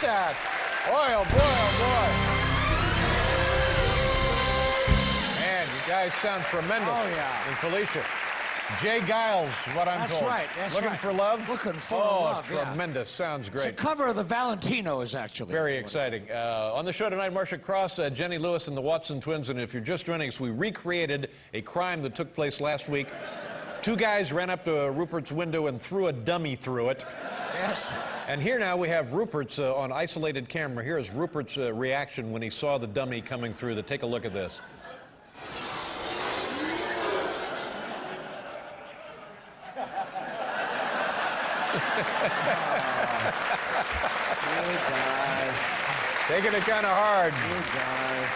that. Boy, oh boy, oh boy. Man, you guys sound tremendous. Oh, yeah. And Felicia. Jay Giles, what I'm told. That's right, that's Looking right. for love? Looking for love, tremendous. Sounds great. It's a cover of the Valentinos, actually. Very exciting. On the show tonight, Marcia Cross, Jenny Lewis, and the Watson twins. And if you're just joining us, we recreated a crime that took place last week. Two guys ran up to Rupert's window and threw a dummy through it. Yes. And here now we have Rupert's on isolated camera. Here is Rupert's reaction when he saw the dummy coming through. Take a look at this. You guys. Taking it kind of hard. You guys.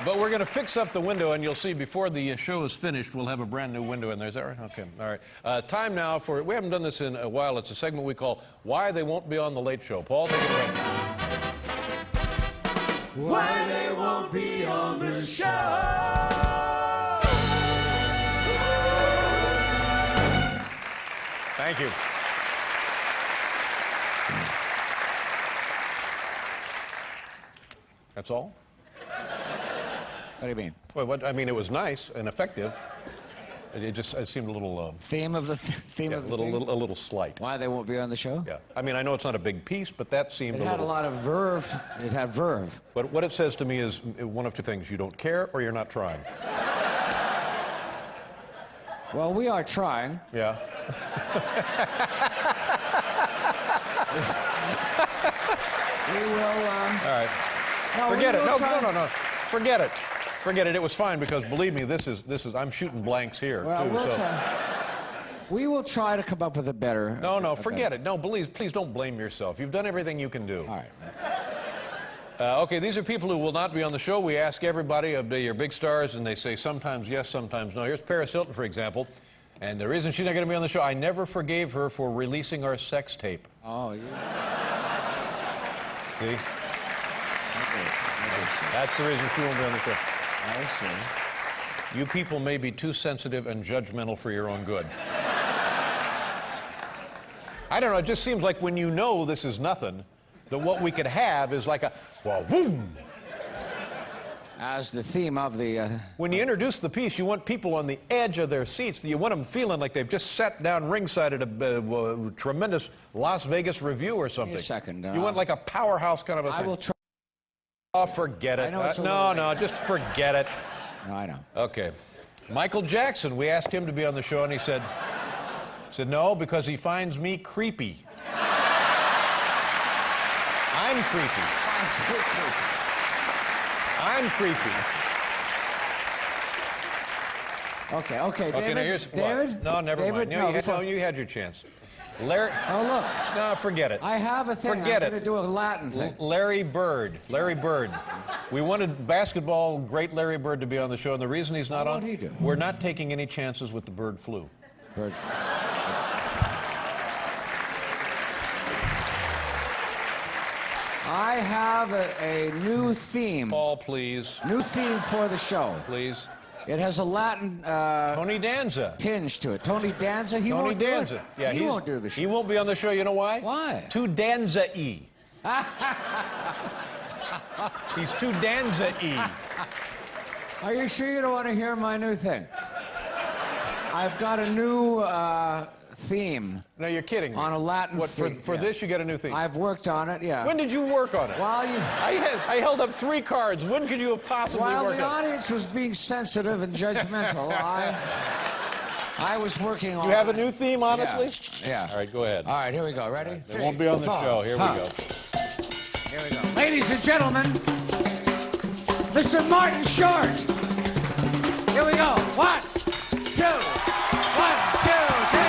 But we're going to fix up the window, and you'll see before the show is finished, we'll have a brand new window in there. Is that right? Okay. All right. Time now for, we haven't done this in a while. It's a segment we call Why They Won't Be on the Late Show. Paul, take it away. Why they won't be on the show. Thank you. That's all? What do you mean? Well, I mean, it was nice and effective. It seemed a little... Theme of the theme of the thing? A little slight. Why they won't be on the show? Yeah. I mean, I know it's not a big piece, but that seemed It had a lot of verve. It had verve. But what it says to me is one of two things. You don't care or you're not trying. Well, we are trying. Yeah. We will... All right. No, Forget it. No. Forget it. Forget it. It was fine because, believe me, this is. I'm shooting blanks here, Well, too. we will try to come up with a better... No, forget it. No, please don't blame yourself. You've done everything you can do. All right. Okay, these are people who will not be on the show. We ask everybody of your big stars, and they say sometimes yes, sometimes no. Here's Paris Hilton, for example. And the reason she's not going to be on the show, I never forgave her for releasing our sex tape. Oh, yeah. See? That's the reason she won't be on the show. I see. You people may be too sensitive and judgmental for your own good. I don't know, it just seems like when you know this is nothing, that what we could have is like a, well, boom. As the theme of the... When you introduce the piece, you want people on the edge of their seats. You want them feeling like they've just sat down ringside at a tremendous Las Vegas review or something. Wait a second. You want like a powerhouse kind of a thing. I will try... Oh, forget it. I know it's a no, little just forget it. No, I know. Okay. Michael Jackson, we asked him to be on the show, and he said no, because he finds me creepy. I'm creepy. I'm creepy. Okay, David. Now here's David? No, never David? mind. You had your chance. Larry. Oh, look. No, forget it. I have a thing. Forget I'm going to do a Latin thing. Larry Bird. We wanted basketball great Larry Bird to be on the show, and the reason he's not on, what'd he do? We're not taking any chances with the bird flu. Bird. I have a new theme. Paul, please. New theme for the show. Please. It has a Latin Tony Danza. tinge to it. Tony Danza, he Tony won't Danza. do it. Yeah, he won't do the show. He won't be on the show. You know why? Why? Too Danza-y. He's too Danza-y. Are you sure you don't want to hear my new thing? I've got a new theme. No, you're kidding me. On a Latin theme. For this, you got a new theme? I've worked on it, yeah. When did you work on it? While I held up 3 cards. When could you have possibly While worked the on it? audience was being sensitive and judgmental, I was working on it. You have a new theme, honestly? Yeah. All right, go ahead. All right, here we go. Ready? It won't be on the show. Here we go. Here we go. Ladies and gentlemen, Mr. Martin Short. Here we go. 1, 2. 1, 2, 3.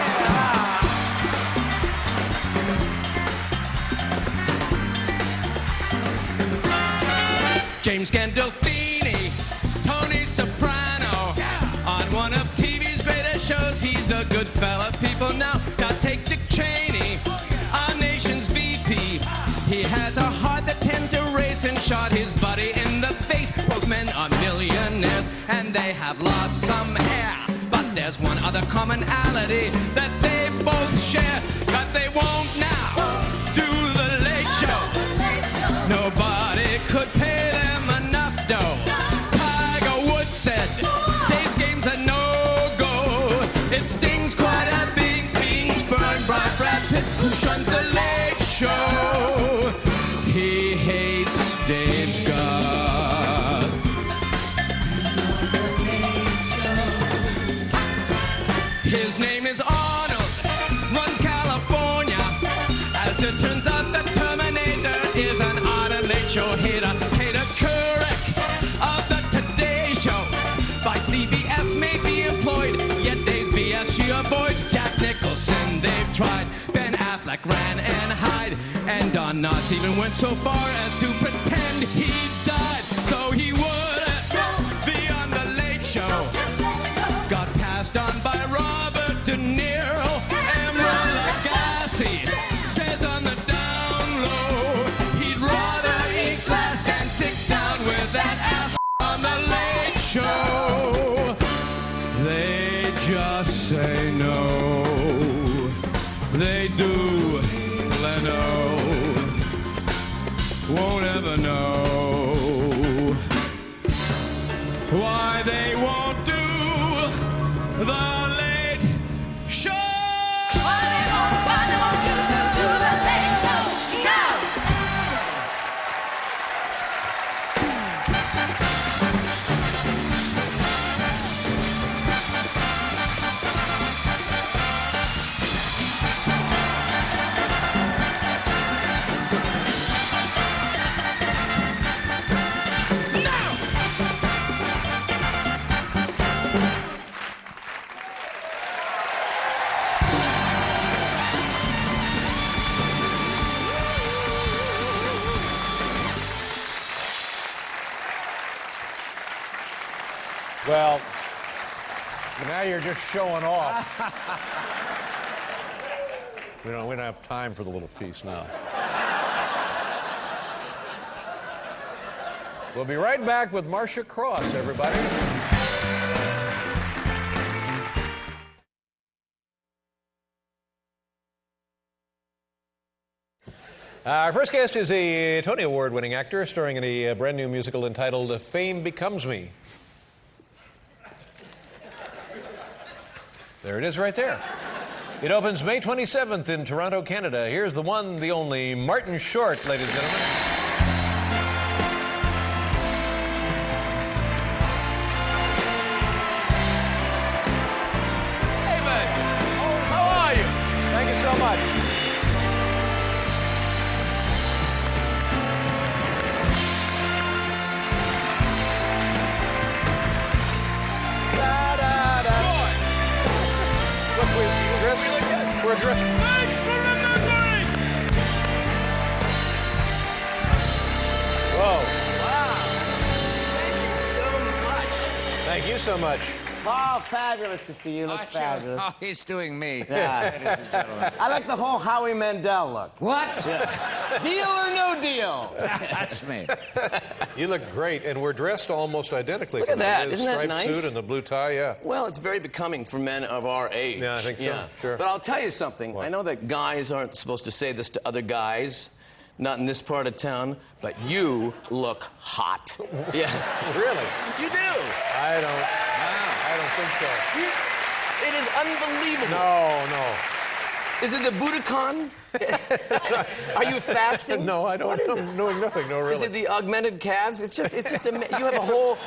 James Gandolfini, Tony Soprano. On one of TV's greatest shows, he's a good fella. People now take Dick Cheney, our nation's VP. He has a heart that tends to race and shot his buddy in the face. Both men are millionaires and they have lost some hair. But there's one other commonality that they both share, but they won't now do the is an honor late show hitter. Hater correct of the Today Show. By CBS may be employed, yet they BS you avoid. Jack Nicholson they've tried. Ben Affleck ran and hide. And Don Knotts even went so far as to pretend he died. So he would be on the Late Show. Got passed on by Robert De Niro. Emerald Lagasse says on the down low he'd rather eat glass than sit down with that ass on the Late Show. They just say no. They do, Leno. Won't ever know why they won't do the Late Show. Why they won't do the Late Show? No! Well, now you're just showing off. we don't have time for the little piece now. We'll be right back with Marcia Cross, everybody. Our first guest is a Tony Award-winning actor starring in a brand new musical entitled Fame Becomes Me. There it is right there. It opens May 27th in Toronto, Canada. Here's the one, the only, Martin Short, ladies and gentlemen. Hey, man. How are you? Thank you so much. We're dressed. Thanks for remembering! Whoa. Wow. Thank you so much. Thank you so much. Oh, fabulous to see you. Look Sure. fabulous. Oh, he's doing me. Yeah. Ladies and gentlemen. I like the whole Howie Mandel look. What? Deal or no deal? That's me. You look great, and we're dressed almost identically. Look at that. The Isn't that striped nice? suit and the blue tie, yeah. Well, it's very becoming for men of our age. Yeah, I think so. Sure. But I'll tell you something. What? I know that guys aren't supposed to say this to other guys, not in this part of town, but you look hot. Yeah. Really? You do. I don't think so. It is unbelievable. No. Is it the Budokan? Are you fasting? No, I don't. I'm doing nothing. No, really. Is it the augmented calves? It's just you have a whole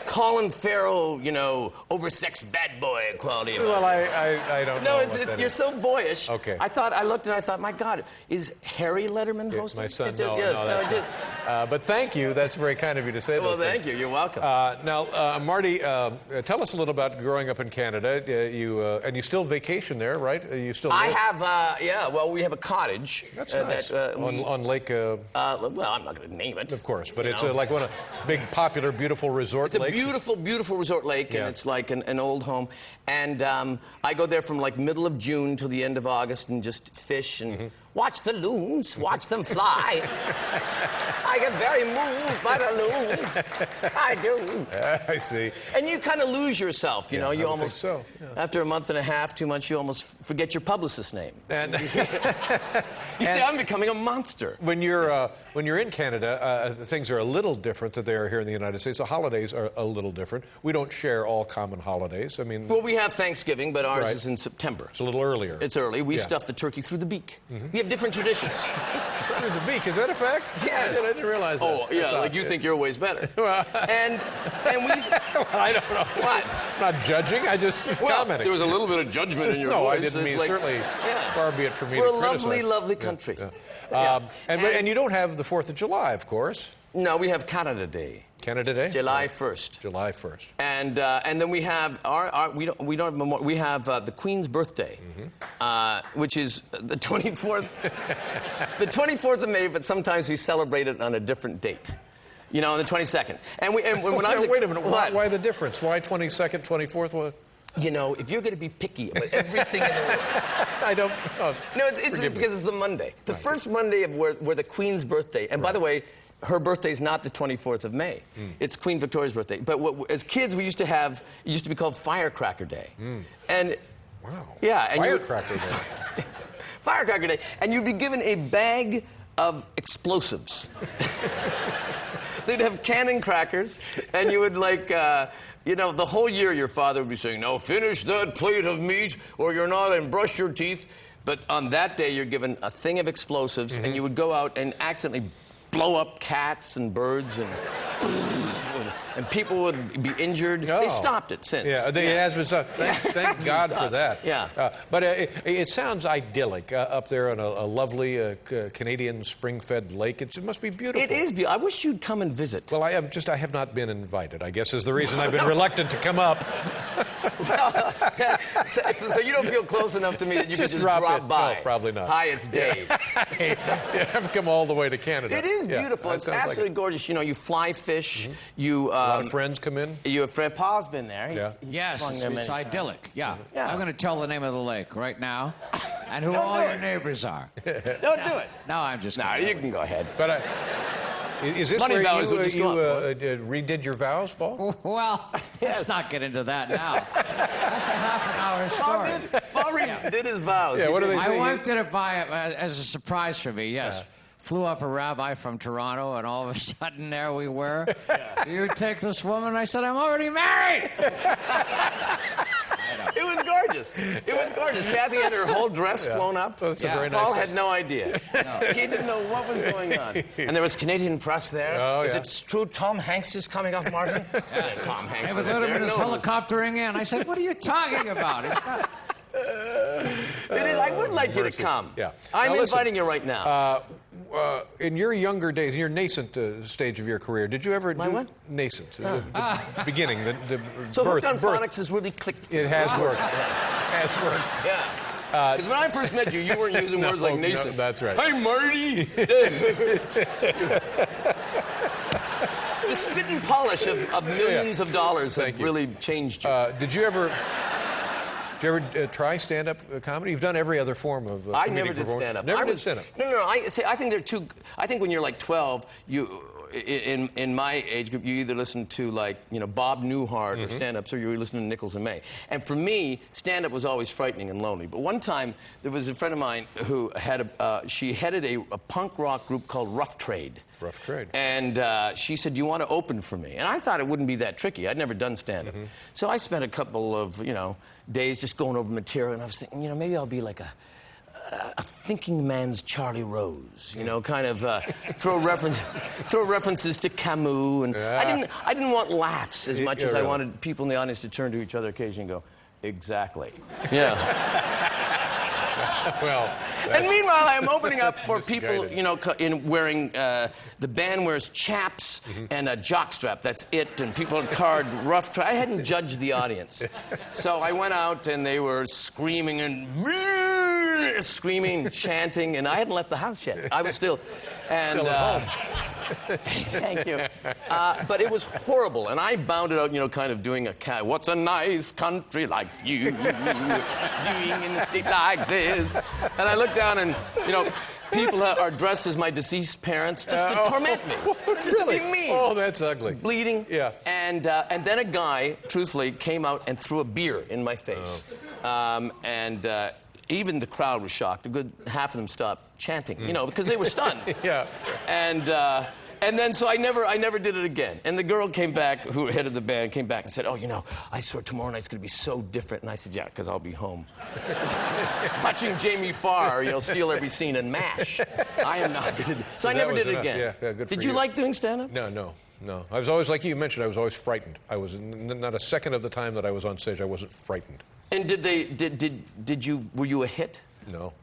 Colin Farrell, oversexed bad boy quality. Well, I don't know. No, what that you're is. so boyish. Okay. I looked and I thought, my God, is Harry Letterman hosting? My son, Yes, that's it did. but thank you. That's very kind of you to say Well, those things. thank you. You're welcome. Now, Marty, tell us a little about growing up in Canada. And you still vacation there, right? You still I live? have, well, we have a cottage. That's nice. On Lake... well, I'm not going to name it. Of course, but You it's know? like one of big, popular, beautiful resort It's a lakes. beautiful, beautiful resort lake, Yeah. and it's like an old home. And I go there from like middle of June till the end of August and just fish and watch the loons, watch them fly. I get very moved by the loons. I do. I see. And you kind of lose yourself, you know. I You would almost, think so, yeah. after a month and a half, 2 months, you almost forget your publicist's name. And You say, I'm becoming a monster. when you're in Canada, things are a little different than they are here in the United States. The holidays are a little different. We don't share all common holidays. I mean, Well, we have Thanksgiving, but ours Right. is in September. it's a little earlier. It's early. We Yeah. stuff the turkey through the beak. You have different traditions. Through the beak, is that a fact? Yes. I didn't realize that. Oh, yeah, That's like odd. you think your way's better. and we... I don't know. What? I'm not judging, I just commenting. There was a little bit of judgment in your No, voice. I didn't It's mean, like, certainly, yeah. far be it for me We're to a criticize. lovely, lovely country. Yeah. Yeah. And you don't have the 4th of July, of course. No, we have Canada Day. Canada Day? July 1st. July 1st. And then we have we don't have memorial. We have the Queen's birthday, which is the 24th, the 24th of May. But sometimes we celebrate it on a different date. You know, on the 22nd. And when I was Wait a minute. What? Why the difference? Why 22nd, 24th? What? You know, if you're going to be picky about everything in the world. I don't. Oh, No, it's forgive me. because it's the Monday, the first Monday of where the Queen's birthday. And by the way, her birthday is not the 24th of May. It's Queen Victoria's birthday. But as kids, it used to be called Firecracker Day. And Wow. yeah, and Firecracker Day. Firecracker Day, and you'd be given a bag of explosives. They'd have cannon crackers, and you would the whole year your father would be saying, "Now finish that plate of meat, or you're not, and brush your teeth." But on that day, you're given a thing of explosives, and you would go out and accidentally blow up cats and birds, and people would be injured. Oh. They stopped it since. Yeah, it has been. Thank God for that. Yeah. But it sounds idyllic up there on a lovely Canadian spring-fed lake. It must be beautiful. It is beautiful. I wish you'd come and visit. Well, I have not been invited, I guess, is the reason I've been reluctant to come up. So you don't feel close enough to me that you can just drop drop it. by. No, probably not. Hi, it's Dave. I've come all the way to Canada. It is Yeah, beautiful. that It's sounds like absolutely it. gorgeous. You know, you fly fish. You A lot of friends come in. Your friend Paul's been there. Yeah. Yes, flung them it's in. idyllic. Yeah. Yeah. I'm going to tell the name of the lake right now and who Don't all do your it. neighbors are. Don't do it. No, I'm just No, kidding. you can go ahead. But is this Money where vows will you, just you go up. redid your vows, Paul? Well, let's not get into that now. That's a half an hour story. Paul did his vows. Yeah, He what do did- they My say? wife did it as a surprise for me, yes. Flew up a rabbi from Toronto, and all of a sudden there we were. You take this woman? I said, I'm already married. It was gorgeous. It was gorgeous. Kathy had her whole dress flown up. Well, that's a very Paul nice- had no idea. He didn't know what was going on. And there was Canadian press there. Oh, Is yeah. it true Tom Hanks is coming off Martin? Yeah, Tom Hanks And was with there. Letterman is No one was- helicoptering in. I said, what are you talking about? It's not... It is. I would like you to Mercy. come. Yeah. I'm Now, listen, inviting you right now. In your younger days, in your nascent stage of your career, did you ever My do what? nascent? The beginning, the So birth. Hooked on birth. Phonics has really clicked. It has worked. Has worked. Yeah. Because when I first met you, you weren't using words like no, nascent. that's right. Hey, Marty. The spit and polish of millions of dollars Thank have you. really changed you. Did you ever try stand-up comedy? You've done every other form of I comedic never did performance. stand up. Never did stand-up. No. I think they're too. I think when you're like 12, in my age group, you either listen to Bob Newhart or stand-ups, or you listen to Nichols and May. And for me, stand-up was always frightening and lonely. But one time there was a friend of mine who had she headed a punk rock group called Rough Trade. Rough Trade. And she said, "Do you want to open for me?" And I thought it wouldn't be that tricky. I'd never done stand-up. So I spent a couple of, days just going over material, and I was thinking, maybe I'll be like a thinking man's Charlie Rose, kind of throw references to Camus, and I didn't want laughs as much as I really. wanted people in the audience to turn to each other occasionally and go, "Exactly." Yeah. Well, And meanwhile, I'm opening up for Misguided. people, in wearing, the band wears chaps and a jockstrap. That's it. And people in card rough trade. I hadn't judged the audience. So I went out and they were screaming and screaming, chanting, and I hadn't left the house yet. I was still. And, still at home. Thank you. But it was horrible, and I bounded out, kind of doing a cat. What's a nice country like you doing in a state like this? And I looked down, and people are dressed as my deceased parents just to torment me, just to be mean. Oh, that's ugly. Bleeding. Yeah. And then a guy, truthfully, came out and threw a beer in my face. Even the crowd was shocked. A good half of them stopped chanting, because they were stunned. Yeah. And And then, so I never did it again. And the girl came back, who head of the band, came back and said, oh, you know, I swear tomorrow night's going to be so different. And I said, yeah, because I'll be home. Watching Jamie Farr, you know, steal every scene and MASH. I am not going to. So I never did it again. Yeah, good for Did you like doing stand-up? No. I was always, like you mentioned, I was always frightened. I was not a second of the time that I was on stage, I wasn't frightened. And were you a hit? No.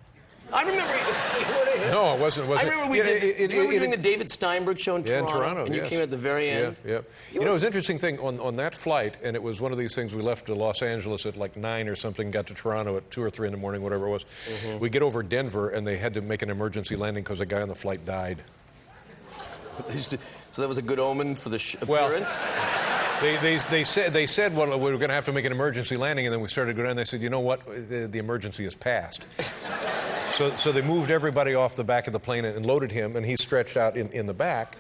I remember you were a hit. No, it wasn't. I remember we did doing the David Steinberg show in Toronto. In Toronto, and you yes. came at the very end. Yeah. You know, it was an interesting thing on that flight, and it was one of these things. We left to Los Angeles at like 9 or something, got to Toronto at 2 or 3 in the morning, whatever it was. Mm-hmm. We get over Denver, and they had to make an emergency landing because a guy on the flight died. So that was a good omen for the appearance? They said, well, we were going to have to make an emergency landing, and then we started going down. They said, you know what, the emergency is past. So they moved everybody off the back of the plane and loaded him, and he stretched out in the back.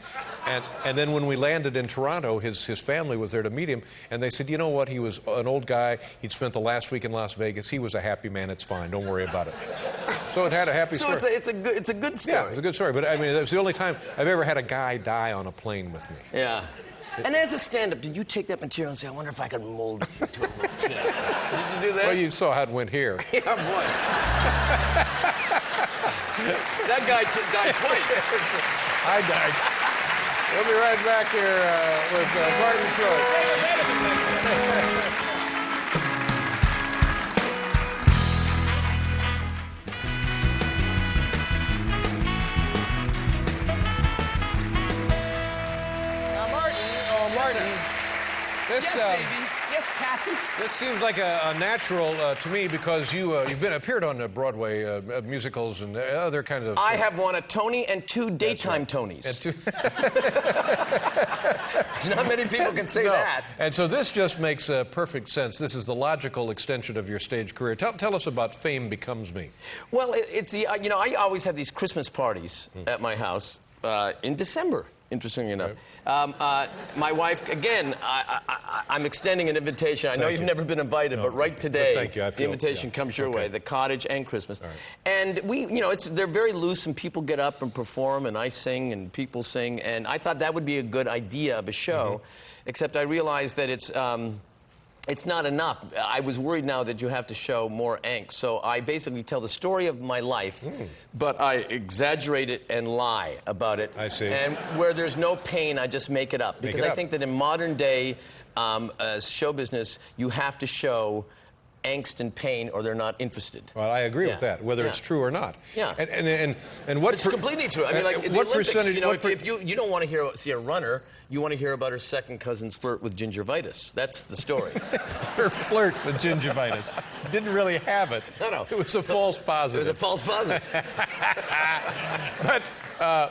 And then when we landed in Toronto, his family was there to meet him, and they said, you know what, he was an old guy. He'd spent the last week in Las Vegas. He was a happy man. It's fine. Don't worry about it. So it had a happy story. So it's a good story. Yeah, it's a good story. But I mean, it was the only time I've ever had a guy die on a plane with me. Yeah. And as a stand-up, did you take that material and say, I wonder if I could mold it into a routine? Did you do that? Well, you saw how it went here. Yeah, boy. That guy died twice. I died. We'll be right back here with Martin Short. Yes, baby. Yes, Kathy. This seems like a natural to me because you've appeared on Broadway musicals and other kinds of. I have won a Tony and 2 daytime Tonys. Not many people can say that. And so this just makes perfect sense. This is the logical extension of your stage career. Tell us about Fame Becomes Me. Well, it's the I always have these Christmas parties at my house in December. Interestingly enough. My wife, again, I'm extending an invitation. I know you've never been invited, but right today, thank you. the invitation comes your way, the cottage and Christmas. Right. And they're very loose, and people get up and perform, and I sing, and people sing, and I thought that would be a good idea of a show, except I realized that it's not enough. I was worried now that you have to show more angst. So I basically tell the story of my life, but I exaggerate it and lie about it. I see. And where there's no pain, I just make it up. Because I think that in modern day show business, you have to show angst and pain or they're not interested. Well, I agree with that, whether it's true or not. Yeah. And what it's completely true. I mean, like in the what Olympics, percentage, if you don't want to see a runner, you want to hear about her second cousin's flirt with gingivitis. That's the story. Her flirt with gingivitis. Didn't really have it. No. It was a false positive. It was a false positive. But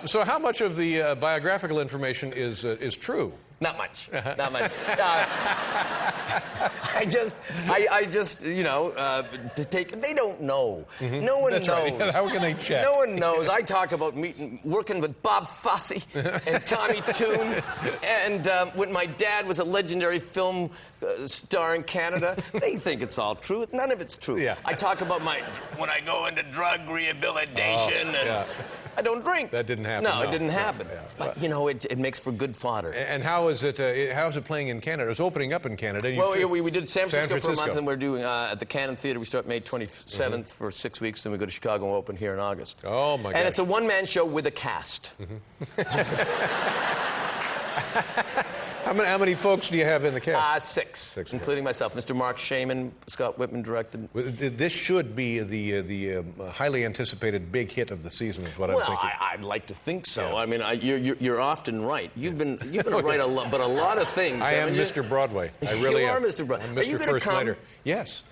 so how much of the biographical information is true? Not much. Not much. I just, to take. They don't know. No one knows. Right. How can they check? No one knows. I talk about working with Bob Fosse and Tommy Tune, and when my dad was a legendary film star in Canada. They think it's all true. None of it's true. Yeah. I talk about when I go into drug rehabilitation and. I don't drink. That didn't happen. No, it didn't happen. Yeah. But, it makes for good fodder. And how is it playing in Canada? It's opening up in Canada. Well, we did San Francisco for a month, and we're doing at the Cannon Theater. We start May 27th for 6 weeks, and we go to Chicago and open here in August. Oh, my God. And it's a one-man show with a cast. How many folks do you have in the cast? 6, including myself. Mr. Mark Shaman, Scott Whitman directed. This should be the highly anticipated big hit of the season, is what I'm thinking. Well, I'd like to think so. Yeah. I mean, you're often right. You've been right a lot of things. I am Mr. Broadway. I really am. You are Mr. Broadway. I'm Mr. First Nighter. Yes.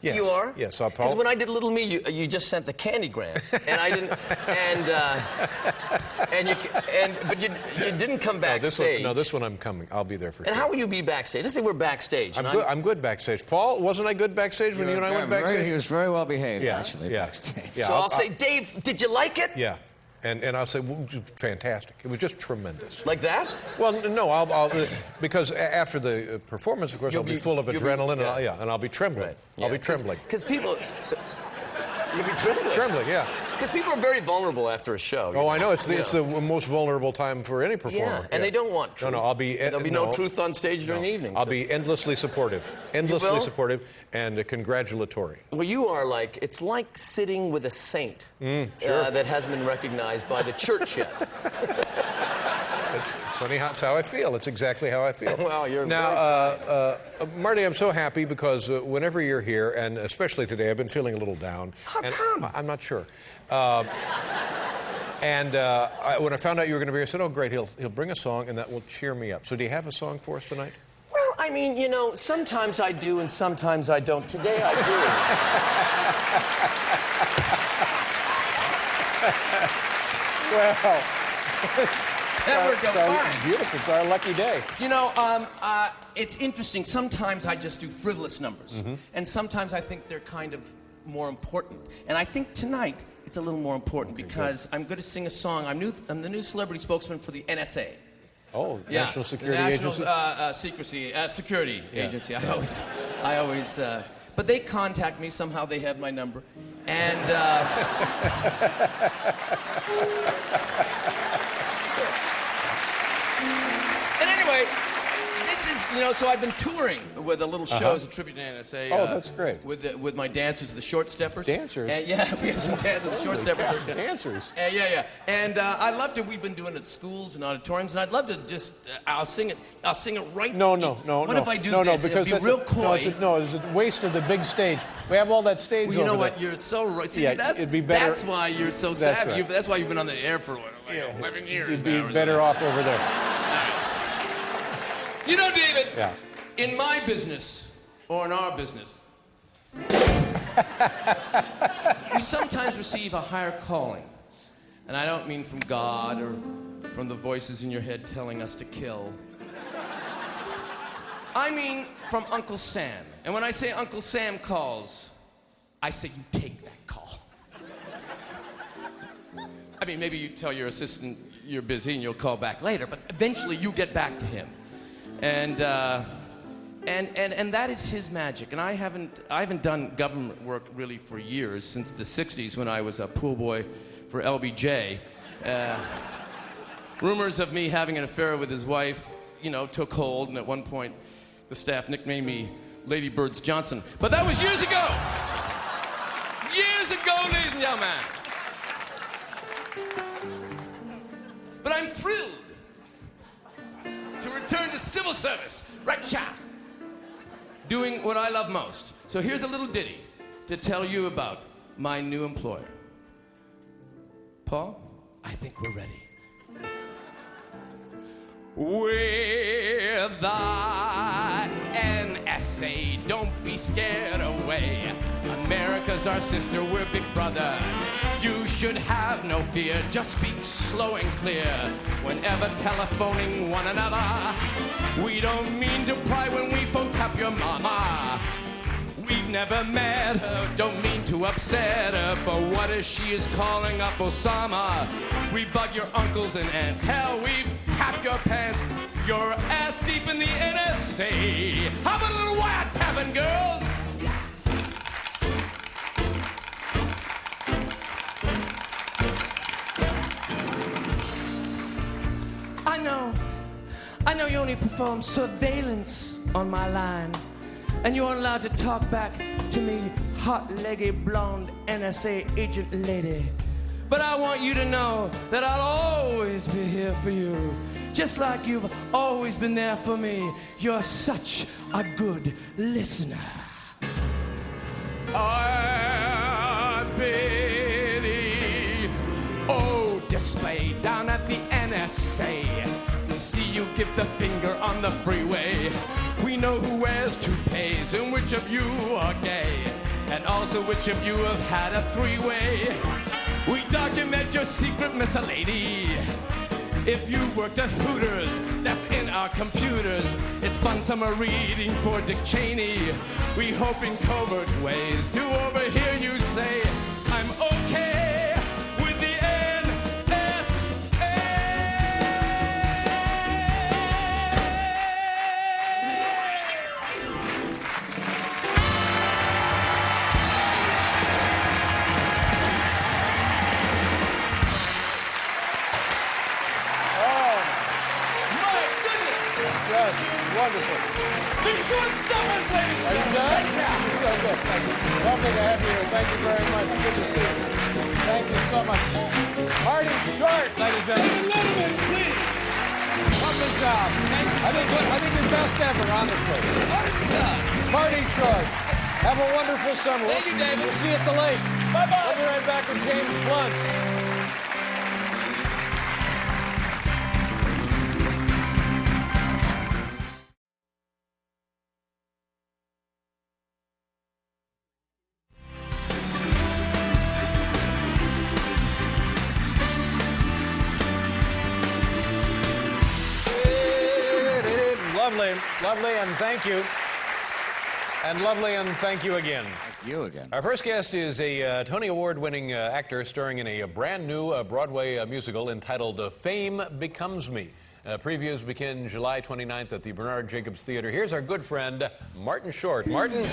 Yes. You are? Yes, because when I did Little Me, you just sent the candygram, and I didn't, but you didn't come backstage. This one I'm coming. I'll be there for sure. And how will you be backstage? Let's say we're backstage. I'm good backstage. Paul, wasn't I good backstage when you and I went backstage? He was very well behaved, actually, backstage. Yeah, so I'll say, Dave, did you like it? Yeah. And I'll say, fantastic. It was just tremendous. Like that? Well, no, I'll because after the performance, of course, I'll be full of adrenaline, and I'll be trembling. Right. I'll be trembling. Because people... You'll be trembling. Trembling, yeah. Because people are very vulnerable after a show. Oh, I know. It's the most vulnerable time for any performer. Yeah, and they don't want truth. No, I'll be... There'll be no truth on stage during the evening. I'll be endlessly supportive. Endlessly will? supportive and congratulatory. Well, you are like, it's like sitting with a saint Sure. that hasn't been recognized by the church yet. It's funny how, it's how I feel. It's exactly how I feel. Well, you're now, Marty, I'm so happy because whenever you're here, and especially today, I've been feeling a little down. How and come? I'm not sure. When I found out you were going to be here, I said, "Oh, great! He'll bring a song, and that will cheer me up." So, do you have a song for us tonight? Well, I mean, you know, sometimes I do and sometimes I don't. Today I do. Well. That worked out fine. Beautiful. It's our lucky day. You know, it's interesting. Sometimes I just do frivolous numbers, and sometimes I think they're kind of more important. And I think tonight it's a little more important because I'm going to sing a song. I'm the new celebrity spokesman for the NSA. Oh, Yeah, National Security National, Agency. Security Agency. I always. But they contact me somehow. They have my number, and. And anyway, this is, you know, so I've been touring with a little show as a tribute to NSA. Oh, that's great. With my dancers, the Short Steppers. Dancers? And, yeah, we have some dancers, the Short Steppers. cow, dancers. Yeah. And I loved it. We've been doing it at schools and auditoriums, and I'd love to just, I'll sing it right. No. What if I do this? Because It'd be real coy. It's a waste of the big stage. We have all that stage Well, you know over what? there. You're so right. See, Yeah, that's, it'd be better- that's why you're so That's savvy. right. That's why you've been on the air for 11 years. You'd be now or better off over there. You know, David, Yeah. in my business, or in our business, we sometimes receive a higher calling. And I don't mean from God or from the voices in your head telling us to kill. I mean from Uncle Sam. And when I say Uncle Sam calls, I say you take that call. I mean, maybe you tell your assistant you're busy and you'll call back later, but eventually you get back to him. And that is his magic. And I haven't done government work really for years, since the 60s when I was a pool boy for LBJ. Rumors of me having an affair with his wife, you know, took hold, and at one point the staff nicknamed me Lady Birds Johnson. But that was years ago. Years ago, ladies and gentlemen. But I'm thrilled to return to civil service, right, cha, doing what I love most. So here's a little ditty to tell you about my new employer. Paul, I think we're ready. With the NSA, don't be scared away. America's our sister, we're big brother. You should have no fear, just speak slow and clear whenever telephoning one another. We don't mean to pry when we phone tap your mama. We've never met her, don't mean to upset her, but what if she is calling up Osama? We bug your uncles and aunts, hell, we've tapped your pants. Your ass deep in the NSA. How about a little wiretapping, girls? I know you only perform surveillance on my line, and you aren't allowed to talk back to me, hot-legged, blonde NSA agent lady. But I want you to know that I'll always be here for you, just like you've always been there for me. You're such a good listener. I pity, oh, display down at the NSA. See you give the finger on the freeway. We know who wears toupees and which of you are gay, and also which of you have had a three-way. We document your secret miscellany. If you worked at Hooters, that's in our computers. It's fun summer reading for Dick Cheney. We hope in covert ways to overhear you say, I'm okay with the Yes, wonderful. The short stuffers, ladies Are you done? So good. Thank you. Lovely to have you here. Thank you very much. Good to see you. Thank you so much. Marty Short, ladies and gentlemen. Letterman, please. Lovely job. I think your best ever, honestly. Marty Short. Have a wonderful summer. Thank you, David. We'll see you at the lake. Bye-bye. We'll be right back with James Blunt. Lovely, and thank you. And lovely, and thank you again. Thank you again. Our first guest is a Tony Award-winning actor starring in a brand new Broadway musical entitled Fame Becomes Me. Previews begin July 29th at the Bernard Jacobs Theater. Here's our good friend, Martin Short. Martin.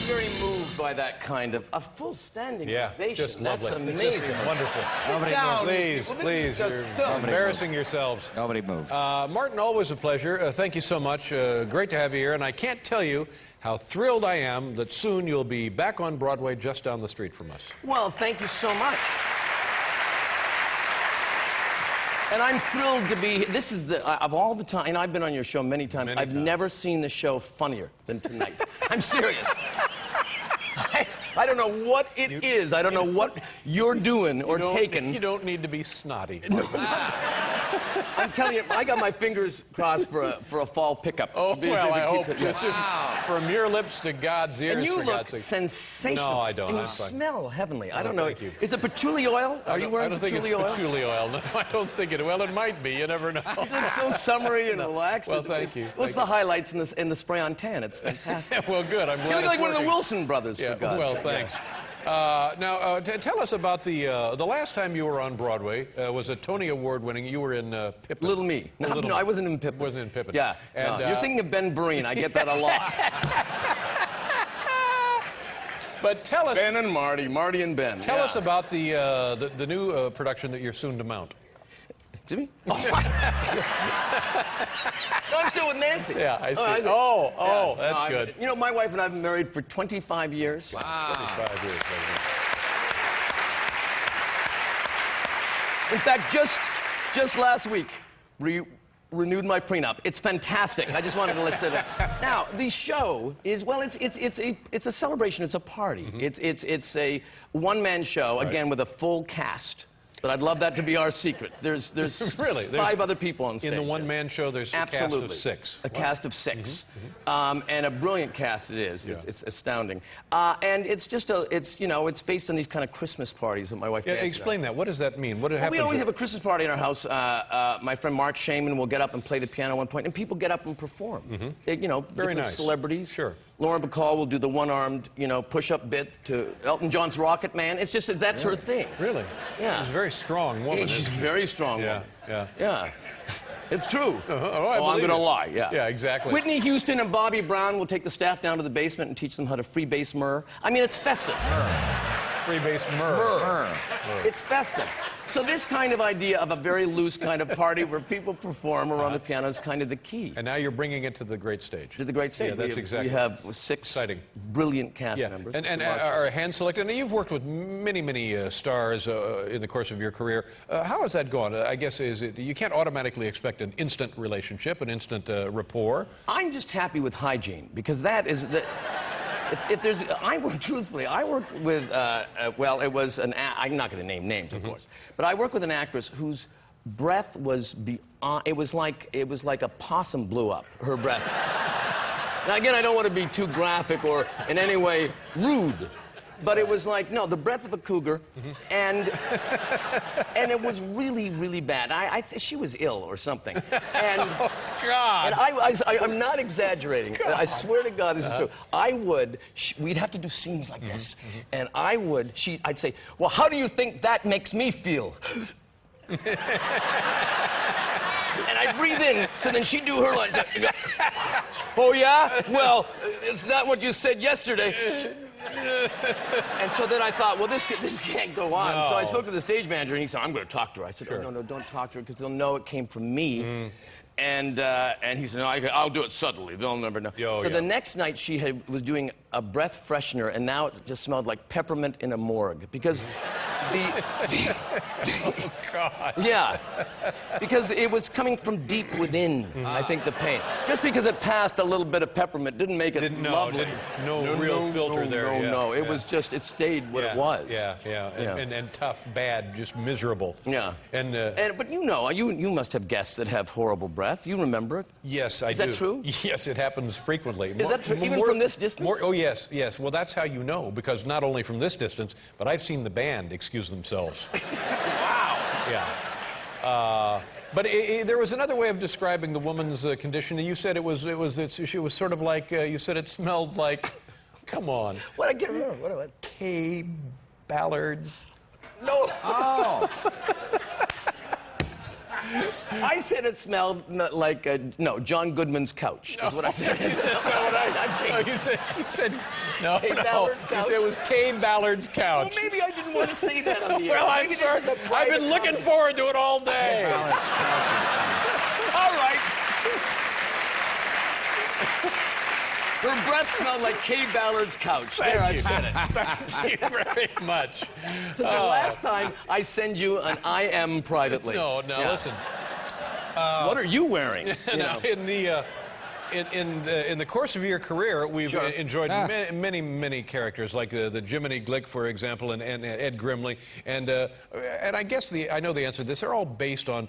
Very moved by that kind of a full standing ovation. Just lovely. That's amazing. It's just wonderful. Sit down. Please, you're embarrassing yourselves. Nobody moved. Martin, always a pleasure. Thank you so much. Great to have you here. And I can't tell you how thrilled I am that soon you'll be back on Broadway just down the street from us. Well, thank you so much. And I'm thrilled to be. This is of all the time, and I've been on your show many times. I've never seen the show funnier than tonight. I'm serious. I don't know what it is. I don't know what you're doing or taking. You don't need to be snotty. I'm telling you, I got my fingers crossed for a fall pickup. Oh, well, I hope. Wow. From your lips to God's ears. And you for look God's sake. sensational. No, I don't. And you I'm fine. smell heavenly. I don't know. Thank you. Is it patchouli oil? Are you wearing patchouli oil? I don't think it's patchouli oil. No, I don't think it. Well, it might be. You never know. You look so summery and relaxed. Well, thank you. What's the highlights in the spray-on tan? It's fantastic. Well, good. I'm glad You look like it's one of the working. Wilson brothers, for God's well, sake. thanks. Now, tell us about the last time you were on Broadway was a Tony Award-winning. You were in Pippin. Little Me. No, I wasn't in Pippin. Wasn't in Pippin. Yeah. And, no, you're thinking of Ben Vereen. I get that a lot. But tell us. Ben and Marty and Ben. Tell us about the new production that you're soon to mount. Jimmy? Oh, no, I'm still with Nancy. Yeah, I see. Yeah. That's good. You know, my wife and I have been married for 25 years. Wow. 25 years. In fact, just last week, renewed my prenup. It's fantastic. I just wanted to let it out. Now, the show is, well, it's a celebration. It's a party. Mm-hmm. It's a one-man show, again, with a full cast. But I'd love that to be our secret. There's really? five other people on stage. In the one-man show, there's a cast of six. A cast of six. Mm-hmm. And a brilliant cast it is. Yeah. It's astounding. And it's just it's based on these kind of Christmas parties that my wife dances explain at. that. What does that mean? What happens? We always have a Christmas party in our house. My friend Mark Shaman will get up and play the piano at one point, and people get up and perform. Mm-hmm. Very nice. Celebrities. Sure. Lauren Bacall will do the one-armed, push-up bit to Elton John's Rocket Man. It's just that's her thing. Really? Yeah. She's a very strong woman. She's a very strong woman. Yeah. It's true. I'm going to lie. Yeah. Yeah, exactly. Whitney Houston and Bobby Brown will take the staff down to the basement and teach them how to freebase myrrh. I mean, it's festive. Freebase myrrh. It's festive. So this kind of idea of a very loose kind of party where people perform around the piano is kind of the key. And now you're bringing it to the great stage. To the great stage. Yeah, that's exactly. We have six brilliant cast members. And are hand-selected. And you've worked with many stars in the course of your career. How has that gone? I guess you can't automatically expect an instant relationship, an instant rapport. I'm just happy with hygiene because that is the... I work with, it was I'm not going to name names, of course, but I work with an actress whose breath was beyond, it was like a possum blew up, her breath. Now, again, I don't want to be too graphic or in any way rude, but it was like, no, the breath of a cougar, and it was really, really bad. She was ill or something. And, Oh, God. and I'm not exaggerating. I swear to God, this is true. We'd have to do scenes like this, and I'd say, well, how do you think that makes me feel? And I'd breathe in, so then she'd do her line. Oh, yeah? Well, it's not what you said yesterday. And so then I thought, well, this can't go on. No. So I spoke to the stage manager, and he said, I'm going to talk to her. I said, Sure. oh, no, don't talk to her, because they'll know it came from me. And he said, no, I'll do it subtly. They'll never know. Oh, so yeah. the next night, she was doing a breath freshener, and now it just smelled like peppermint in a morgue. Because Oh, God. yeah, because it was coming from deep within, I think, the pain. Just because it passed a little bit of peppermint didn't make it lovely. No real filter there. No. It was just, it stayed what it was. Yeah. And tough, bad, just miserable. Yeah. And but you know, you must have guests that have horrible breath. You remember it? yes, I do. Is that true? Yes, it happens frequently. Is that true? Even from this distance? Oh, yes. Well, that's how you know, because not only from this distance, but I've seen the band excuse themselves. Wow. Yeah. But there was another way of describing the woman's condition. You said she was sort of like, you said it smelled like, come on. What, I can't remember. What? K Ballards. No. Oh. I said it smelled like, John Goodman's couch, is what I said. That's not what I think. You said, no, Kay Ballard's couch? You said it was Kay Ballard's couch. Well, maybe I didn't want to say that on the air. Well, I'm Maybe this sorry. is a I've private been looking forward to it all day. Ballard's couch is funny. All right. Her breath smelled like Kay Ballard's couch. There, I've said it. Thank you very much. The last time I send you an I am privately. No, Yeah. listen. What are you wearing? You know. In the course of your career, we've Sure. enjoyed many characters, like the Jiminy Glick, for example, and Ed Grimley, and I guess I know the answer to this. They're all based on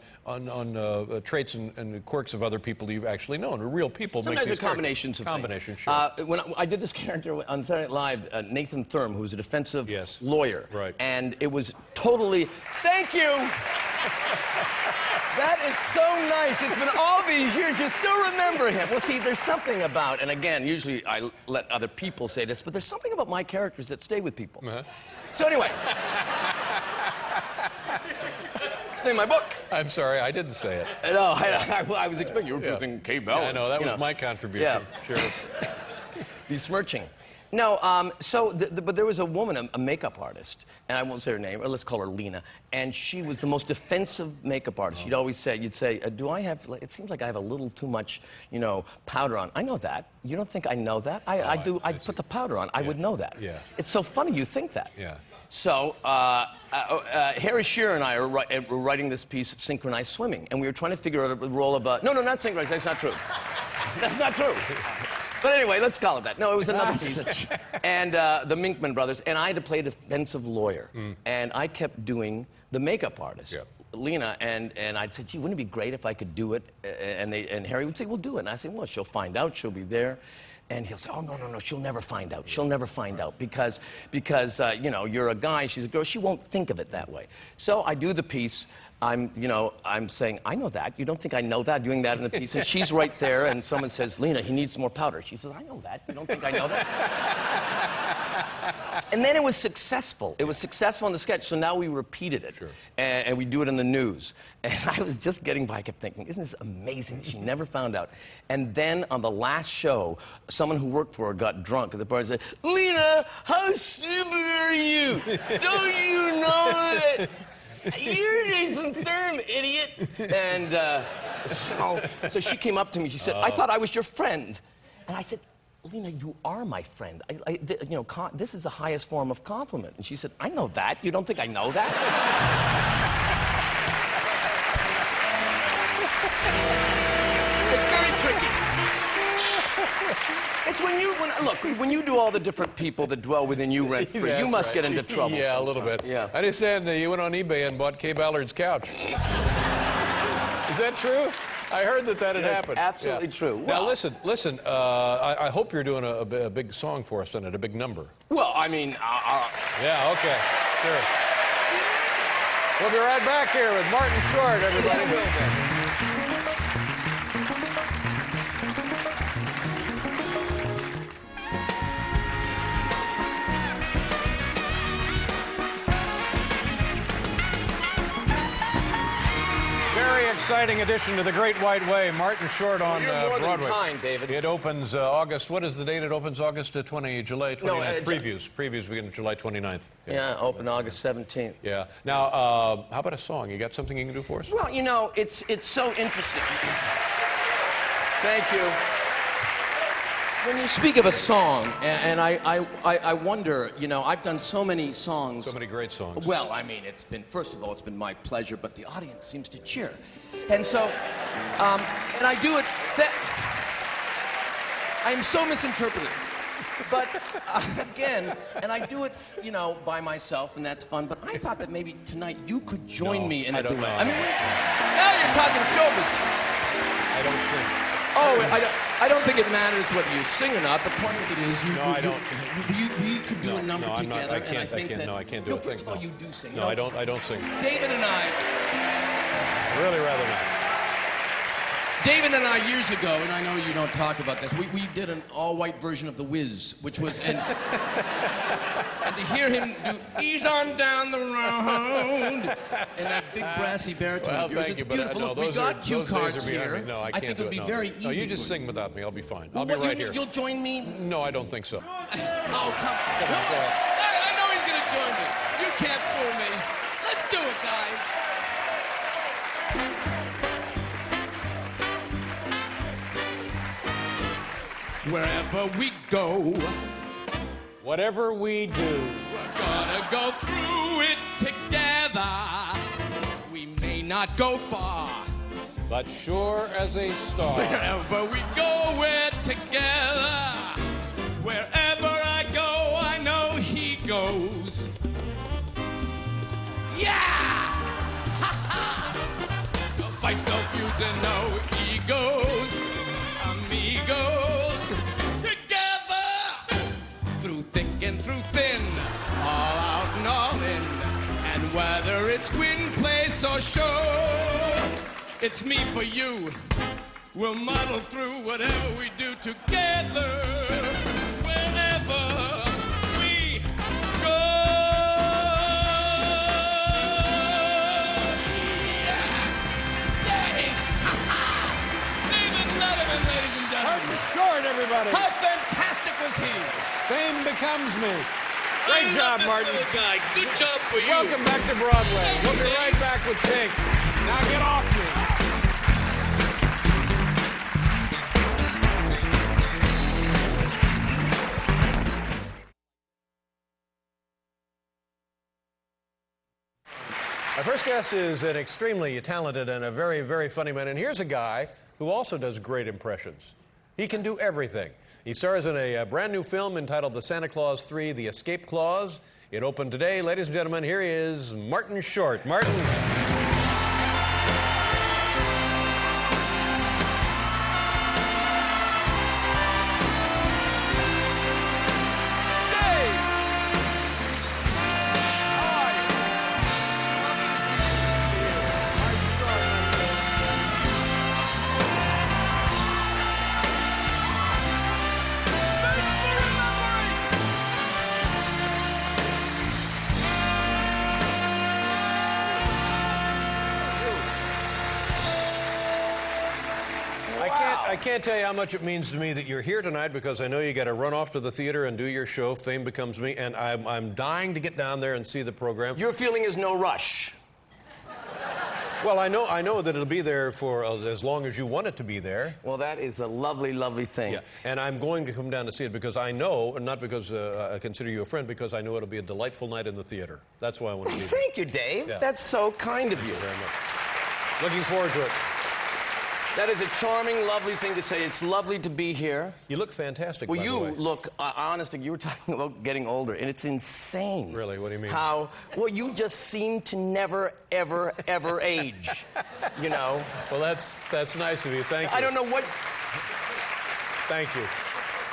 traits and quirks of other people you've actually known, or real people. Sometimes make they're combinations of combinations. things. Sure. When I did this character on Saturday Night Live, Nathan Thurm, who was a defensive Yes. lawyer. Right. And it was totally, thank you. That is so nice. It's been all these years. You still remember him. Well, see, there's something about, and again, usually I let other people say this, but there's something about my characters that stay with people. So anyway. It's the name of my book. I'm sorry, I didn't say it. No, I was expecting you were using Kay Ballard. I know, that you was my contribution. Yeah. Sure. Besmirching. No, but there was a woman, a makeup artist, and I won't say her name, or let's call her Lena, and she was the most defensive makeup artist. You'd always say, do I have, it seems like I have a little too much, powder on. I know that. You don't think I know that? I do. I put the powder on. I would know that. Yeah. It's so funny you think that. Yeah. So, Harry Shearer and I were writing this piece, Synchronized Swimming, and we were trying to figure out the role of no, not synchronized, that's not true. That's not true. But anyway, let's call it that. No, it was another piece. And the Minkman brothers, and I had to play a defensive lawyer. And I kept doing the makeup artist, Lena, and I'd say, gee, wouldn't it be great if I could do it? And Harry would say, we'll do it. And I said, well, she'll find out, she'll be there. And he'll say, oh, no, she'll never find out. She'll never find out because you're a guy, she's a girl. She won't think of it that way. So I do the piece. I'm saying, I know that. You don't think I know that? Doing that in the piece. And she's right there, and someone says, Lena, he needs more powder. She says, I know that. You don't think I know that? And then it was successful. It was successful in the sketch, so now we repeated it. Sure. And we do it in the news. And I was just getting by, I kept thinking, isn't this amazing? She never found out. And then on the last show, someone who worked for her got drunk at the party and said, Lena, how stupid are you? Don't you know that? You're Nathan Thurm, idiot. And so she came up to me. She said, I thought I was your friend. And I said, Lena, you are my friend. This is the highest form of compliment. And she said, I know that. You don't think I know that? It's very tricky. It's when you do all the different people that dwell within you rent-free, you must get into trouble. Yeah, sometime. a little bit. Yeah. I understand you went on eBay and bought Kay Ballard's couch. Is that true? I heard that had That's happened. absolutely true. Now, Well- listen. I hope you're doing a big song for us tonight, a big number. Well, I mean, Yeah, okay. Sure. We'll be right back here with Martin Short, everybody. Very exciting addition to the Great White Way. Martin Short on You're more than Broadway. kind, David. It opens August. What is the date? It opens August 20, July 29th. No, Previews begin July 29th. yeah, open August 17th. Yeah. Now, how about a song? You got something you can do for us? Well, you know, it's so interesting. Thank you. When you speak of a song, and I wonder, you know, I've done so many songs. So many great songs. Well, I mean, first of all, it's been my pleasure, but the audience seems to cheer. And so, and I do it, I'm so misinterpreted. But again, and I do it, you know, by myself, and that's fun. But I thought that maybe tonight you could join me in a duet. I mean, now you're talking show business. I don't sing. Oh, I don't think it matters whether you sing or not. The point of it is, we could do a number I'm not- together. I can't- and I think can't- that, no, I can't do no, a thing, first of all, no. you do sing. No, I don't sing. David and I. Really rather not. David and I, years ago, and I know you don't talk about this, we did an all-white version of The Whiz, which was, and to hear him do, "Ease on down the road," and that big brassy baritone Well, of yours, thank it's you, but beautiful. no, Look, we those got are- cue those days cards are behind here. me. No, I think can't it do would be it, no. very easy. No, you just for sing without me. I'll be fine. I'll Well, be right here. You'll join me? No, I don't think so. Oh, come on. I know he's going to join me. You can't fool me. Let's do it, guys. Wherever we go, Whatever we do, we're gonna go through it together. We may not go far. but sure as a star. Wherever we go, we're together. Wherever I go, I know he goes. Yeah! Ha ha! No fights, no feuds, and no egos. Amigos, together. Through thick and through thin, all out and all in. And whether it's win, place, or show, it's me for you. We'll muddle through whatever we do together. Wherever we go. Yeah. Dave! David Letterman, ladies and gentlemen. Martin Short, everybody. How fantastic was he? Fame becomes me. I Great love job, this Martin. little guy. Good job for you. Welcome back to Broadway. We'll be right back with Pink. Now get off me. Our first guest is an extremely talented and a very, very funny man. And here's a guy who also does great impressions. He can do everything. He stars in a brand new film entitled The Santa Claus 3, The Escape Clause. It opened today. Ladies and gentlemen, here he is, Martin Short. Martin. I can't tell you how much it means to me that you're here tonight because I know you got to run off to the theater and do your show, Fame Becomes Me, and I'm dying to get down there and see the program. Your feeling is no rush. Well, I know that it'll be there for as long as you want it to be there. Well, that is a lovely, lovely thing. Yeah, and I'm going to come down to see it because I know, and not because I consider you a friend, because I know it'll be a delightful night in the theater. That's why I want to be there. Thank you, Dave. Yeah. That's so kind of you. Very much. Looking forward to it. That is a charming, lovely thing to say. It's lovely to be here. You look fantastic, Well, by the you way. look, honestly, you were talking about getting older, and it's insane. Really? What do you mean? How, well, you just seem to never, ever, ever age, you know? Well, that's nice of you. Thank you. I don't know what, Thank you.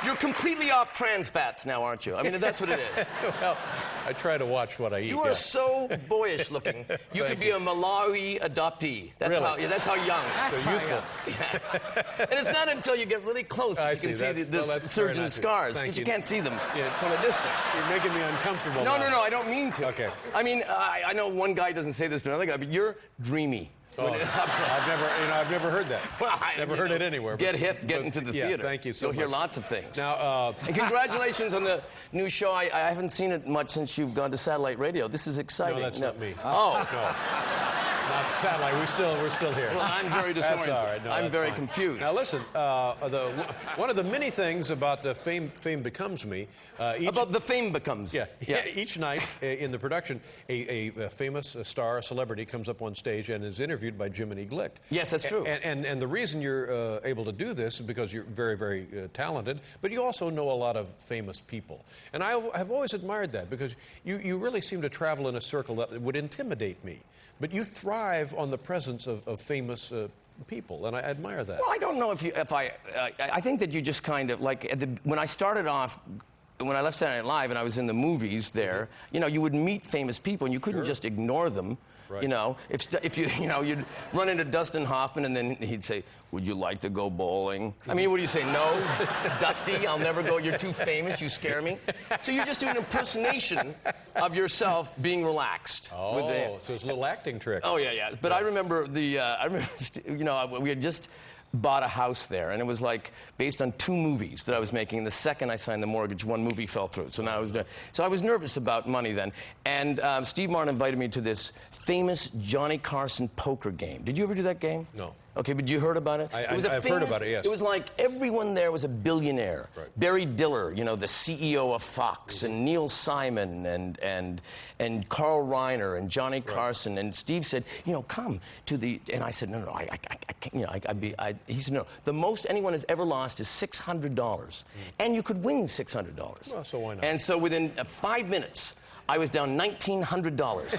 you're completely off trans fats now, aren't you? I mean, that's what it is. Well, I try to watch what I eat. You are yeah. so boyish looking. You could be a Malawi adoptee. That's Really? how. Yeah, that's how young. So youthful. Yeah. And it's not until you get really close I that you see. can see That's- the well, that's surgeon's very nice of you. scars Thank because you you. can't see them Yeah. from a distance. You're making me uncomfortable No, now. no, no. I don't mean to. Okay. I mean, I know one guy doesn't say this to another guy, but you're dreamy. Oh, I've never heard that. Well, Never heard it anywhere. Get hip, get into the yeah, theater. Thank you so You'll much. hear lots of things. Now, And congratulations on the new show. I haven't seen it much since you've gone to satellite radio. This is exciting. no, that's not me. Oh. No. Not satellite. We're still here. Well, I'm very disoriented. That's all right. No, I'm that's very fine. confused. Now listen, one of the many things about the Fame Becomes Me. About the fame becomes. Yeah. Each night in the production, a famous star, a celebrity, comes up on stage and is interviewed by Jiminy Glick. Yes, that's true. And the reason you're able to do this is because you're very, very talented, but you also know a lot of famous people. And I have always admired that because you really seem to travel in a circle that would intimidate me. But you thrive on the presence of famous people, and I admire that. Well, I don't know if I think that you just kind of, like, when I started off, when I left Saturday Night Live and I was in the movies there, you know, you would meet famous people and you couldn't just ignore them. Right. You know, if you'd run into Dustin Hoffman and then he'd say, "Would you like to go bowling?" I mean, what do you say? No, Dusty, I'll never go. You're too famous. You scare me. So you're just doing an impersonation of yourself being relaxed. Oh, so it's a little acting trick. Oh yeah. But I remember we had just bought a house there, and it was like based on 2 movies that I was making. And the second I signed the mortgage, 1 movie fell through. So now I was nervous about money then. And Steve Martin invited me to this famous Johnny Carson poker game. Did you ever do that game? No. Okay, but you heard about it? I've heard about it, yes. It was like everyone there was a billionaire. Right. Barry Diller, you know, the CEO of Fox, and Neil Simon, and Carl Reiner, and Johnny Carson. And Steve said, you know, come to the... And I said, no, I can't, you know, he said, no, the most anyone has ever lost is $600. And you could win $600. Well, so why not? And so within 5 minutes, I was down $1,900.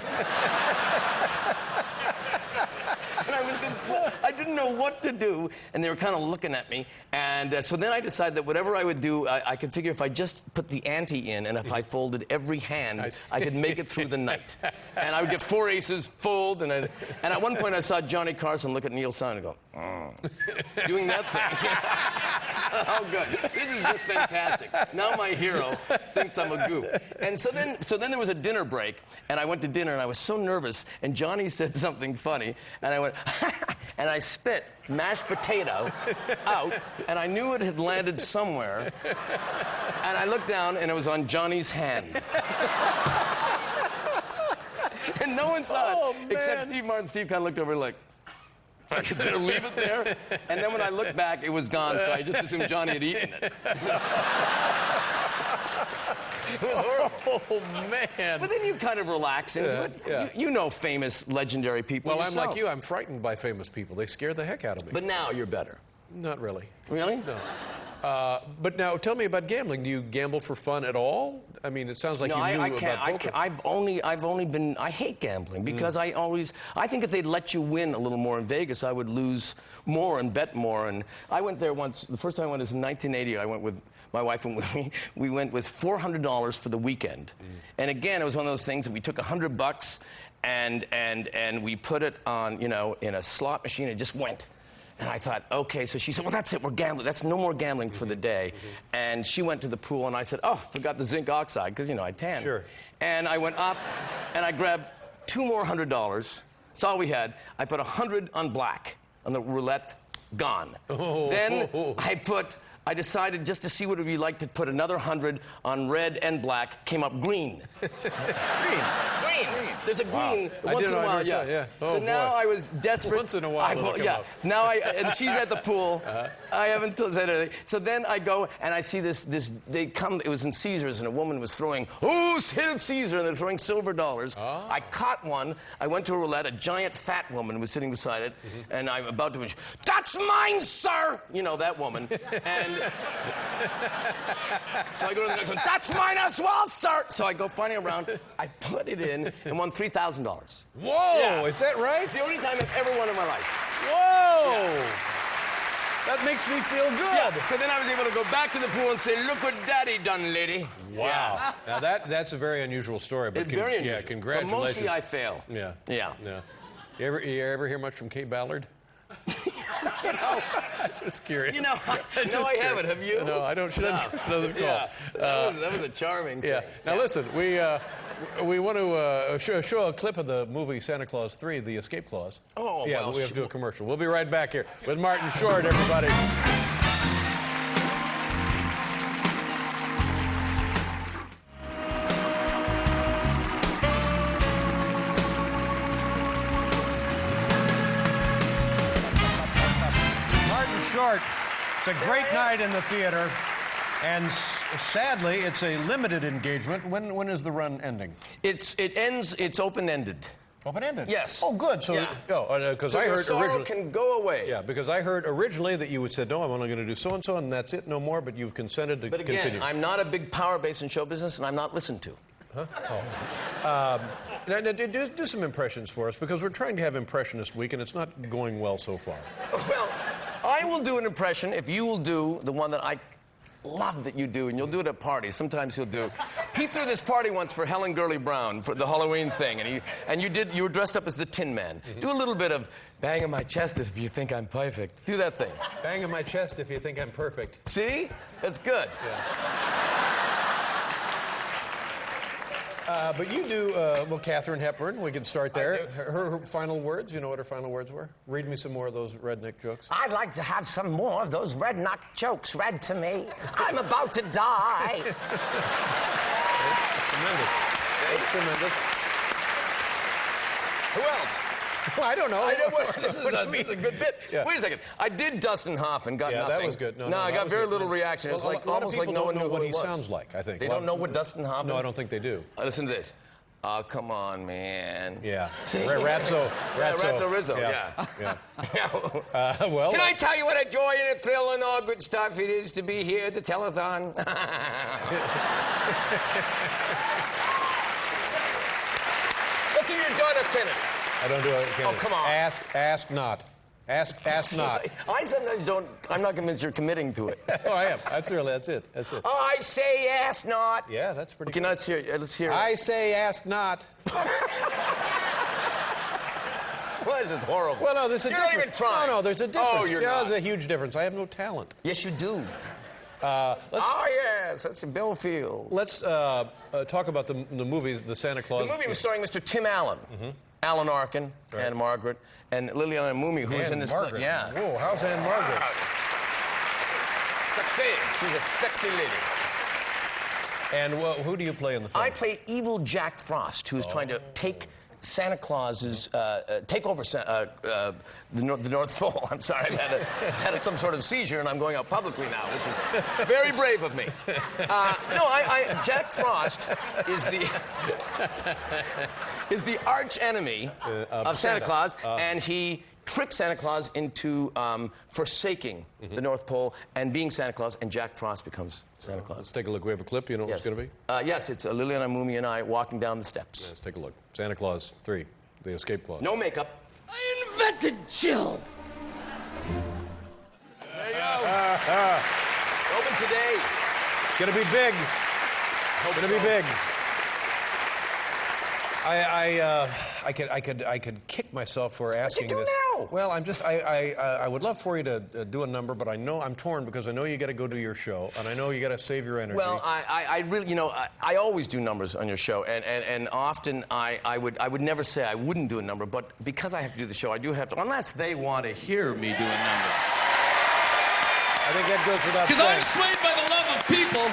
I didn't know what to do, and they were kind of looking at me. And so then I decided that whatever I would do, I could figure if I just put the ante in and if I folded every hand, I could make it through the night. And I would get 4 aces, fold, and at one point I saw Johnny Carson look at Neil Simon and go, doing that thing. Oh, good. This is just fantastic. Now my hero thinks I'm a goof. And so then there was a dinner break, and I went to dinner, and I was so nervous, and Johnny said something funny, and I went, and I spit mashed potato out, and I knew it had landed somewhere, and I looked down, and it was on Johnny's hand. And no one saw it, except Steve Martin. Steve kind of looked over like, I could leave it there. And then when I looked back, it was gone, so I just assumed Johnny had eaten it. It was horrible. Oh, man. But then you kind of relax into it. Yeah. You know famous, legendary people Well, I'm yourself. like you. I'm frightened by famous people. They scare the heck out of me. But now you're better. Not really. Really? No. But now, tell me about gambling. Do you gamble for fun at all? I mean, it sounds like No, you knew I can't. about poker. I've only been. I hate gambling because I think if they'd let you win a little more in Vegas, I would lose more and bet more. And I went there once. The first time I went was in 1980. I went with my wife, and we went with $400 for the weekend. And again, it was one of those things that we took $100 and we put it on, you know, in a slot machine. It just went. And I thought, okay, so she said, well, that's it, we're gambling. That's no more gambling for the day. And she went to the pool, and I said, oh, forgot the zinc oxide, because, you know, I tan. Sure. And I went up, and I grabbed 2 more $100. That's all we had. I put 100 on black, on the roulette, gone. Oh. Then I put I decided just to see what it would be like to put another 100 on red and black. Came up green. Green. There's a green once in a while. Yeah. Oh, so now boy. I was desperate. Once in a while it'll come up. Now and she's at the pool. I haven't said anything. So then I go and I see this. They come. It was in Caesars, and a woman was throwing. Who's Hail Caesar? And they're throwing silver dollars. Oh. I caught one. I went to a roulette. A giant fat woman was sitting beside it, and I'm about to finish. That's mine, sir. You know that woman. And so I go to the next one. That's mine as well, sir. So I go finding around. I put it in and won $3,000. Whoa, Yeah. is that right? It's the only time I've ever won in my life. Whoa! That makes me feel good. Yeah. So then I was able to go back to the pool and say, "Look what Daddy done, lady." Wow. Now that's a very unusual story. But It's very unusual. Yeah, congratulations. But mostly I fail. Yeah. Yeah. You ever hear much from Kay Ballard? Just curious. No, I haven't. Have you? No, I don't. She doesn't call. Yeah. That was a charming thing. Yeah. Now listen, we want to show a clip of the movie Santa Claus 3, The Escape Clause. Oh, yeah, well, but we have to do a commercial. We'll be right back here with Martin Short, everybody. Martin Short. It's a great night in the theater, and sadly, it's a limited engagement. When is the run ending? It ends. It's open-ended. Open-ended? Yes. Oh, good. So, Yeah. because So I your heard sorrow originally. can go away. Yeah, because I heard originally that you would said, no, I'm only going to do so-and-so, and that's it, no more, but you've consented to But again, continue. I'm not a big power base in show business, and I'm not listened to. Now, do some impressions for us, because we're trying to have Impressionist Week, and it's not going well so far. Well, I will do an impression if you will do the one that I love that you do, and you'll do it at parties. Sometimes you'll do. He threw this party once for Helen Gurley Brown for the Halloween thing, and you were dressed up as the Tin Man. Do a little bit of bang on my chest if you think I'm perfect. Do that thing. Bang on my chest if you think I'm perfect. See? That's good. But you do, Katharine Hepburn, we can start there. Her final words, you know what her final words were? Read me some more of those redneck jokes. I'd like to have some more of those redneck jokes read to me. I'm about to die. Tremendous. That's tremendous. Who else? Well, I don't know. This is a good bit. Yeah. Wait a second. I did Dustin Hoffman, got Yeah, nothing. that was good. No, I that got was very good. little reaction. It was Well, like a lot of almost like people no one don't know knew what who he was. sounds like, I think. They don't know what Dustin Hoffman. No, I don't think they do. Listen to this. Oh, come on, man. Yeah. See? Ratso. Ratso Rizzo, Yeah. Can I tell you what a joy and a thrill and all good stuff it is to be here at the telethon? Let's see your John F. Kennedy. I don't do it. Oh, come on. Ask not. Ask not. I sometimes don't. I'm not convinced you're committing to it. Oh, I am. That's it. I say ask not. Yeah, that's pretty Okay, good. let's hear. Let's hear. I say ask not. What is it? Horrible. Well, no, there's a You're difference. not even trying. No, there's a difference. Oh, you're yeah, not. there's a huge difference. I have no talent. Yes, you do. Let's Oh yes, that's Bill Field. talk about the movies, the Santa Claus. The movie was starring Mr. Tim Allen, Alan Arkin, Right. and Margaret, and Liliana Mumi, who was in this clip. Margaret. Yeah. Whoa, how's Anne Margaret? Sexy. She's a sexy lady. And who do you play in the film? I play evil Jack Frost, who is trying to take Santa Claus's take over the North Pole. I'm sorry, I've had some sort of seizure, and I'm going out publicly now, which is very brave of me. Jack Frost is the arch enemy of Santa Claus, and he tricks Santa Claus into forsaking the North Pole and being Santa Claus, and Jack Frost becomes Santa Claus. Let's take a look. We have a clip. You know what it's going to be? Yes, it's Liliana Mumi and I walking down the steps. Let's take a look. Santa Claus 3, The Escape Clause. No makeup. I invented chill. There you go. Open today. It's going to be big. It's going to be big. I could kick myself for asking do this. now? Well, I would love for you to do a number, but I know I'm torn because I know you got to go do your show, and I know you got to save your energy. Well, I really, I always do numbers on your show, and often I would never say I wouldn't do a number, but because I have to do the show, I do have to, unless they want to hear me do a number. I think that goes without Because I'm saying. swayed by the love of people.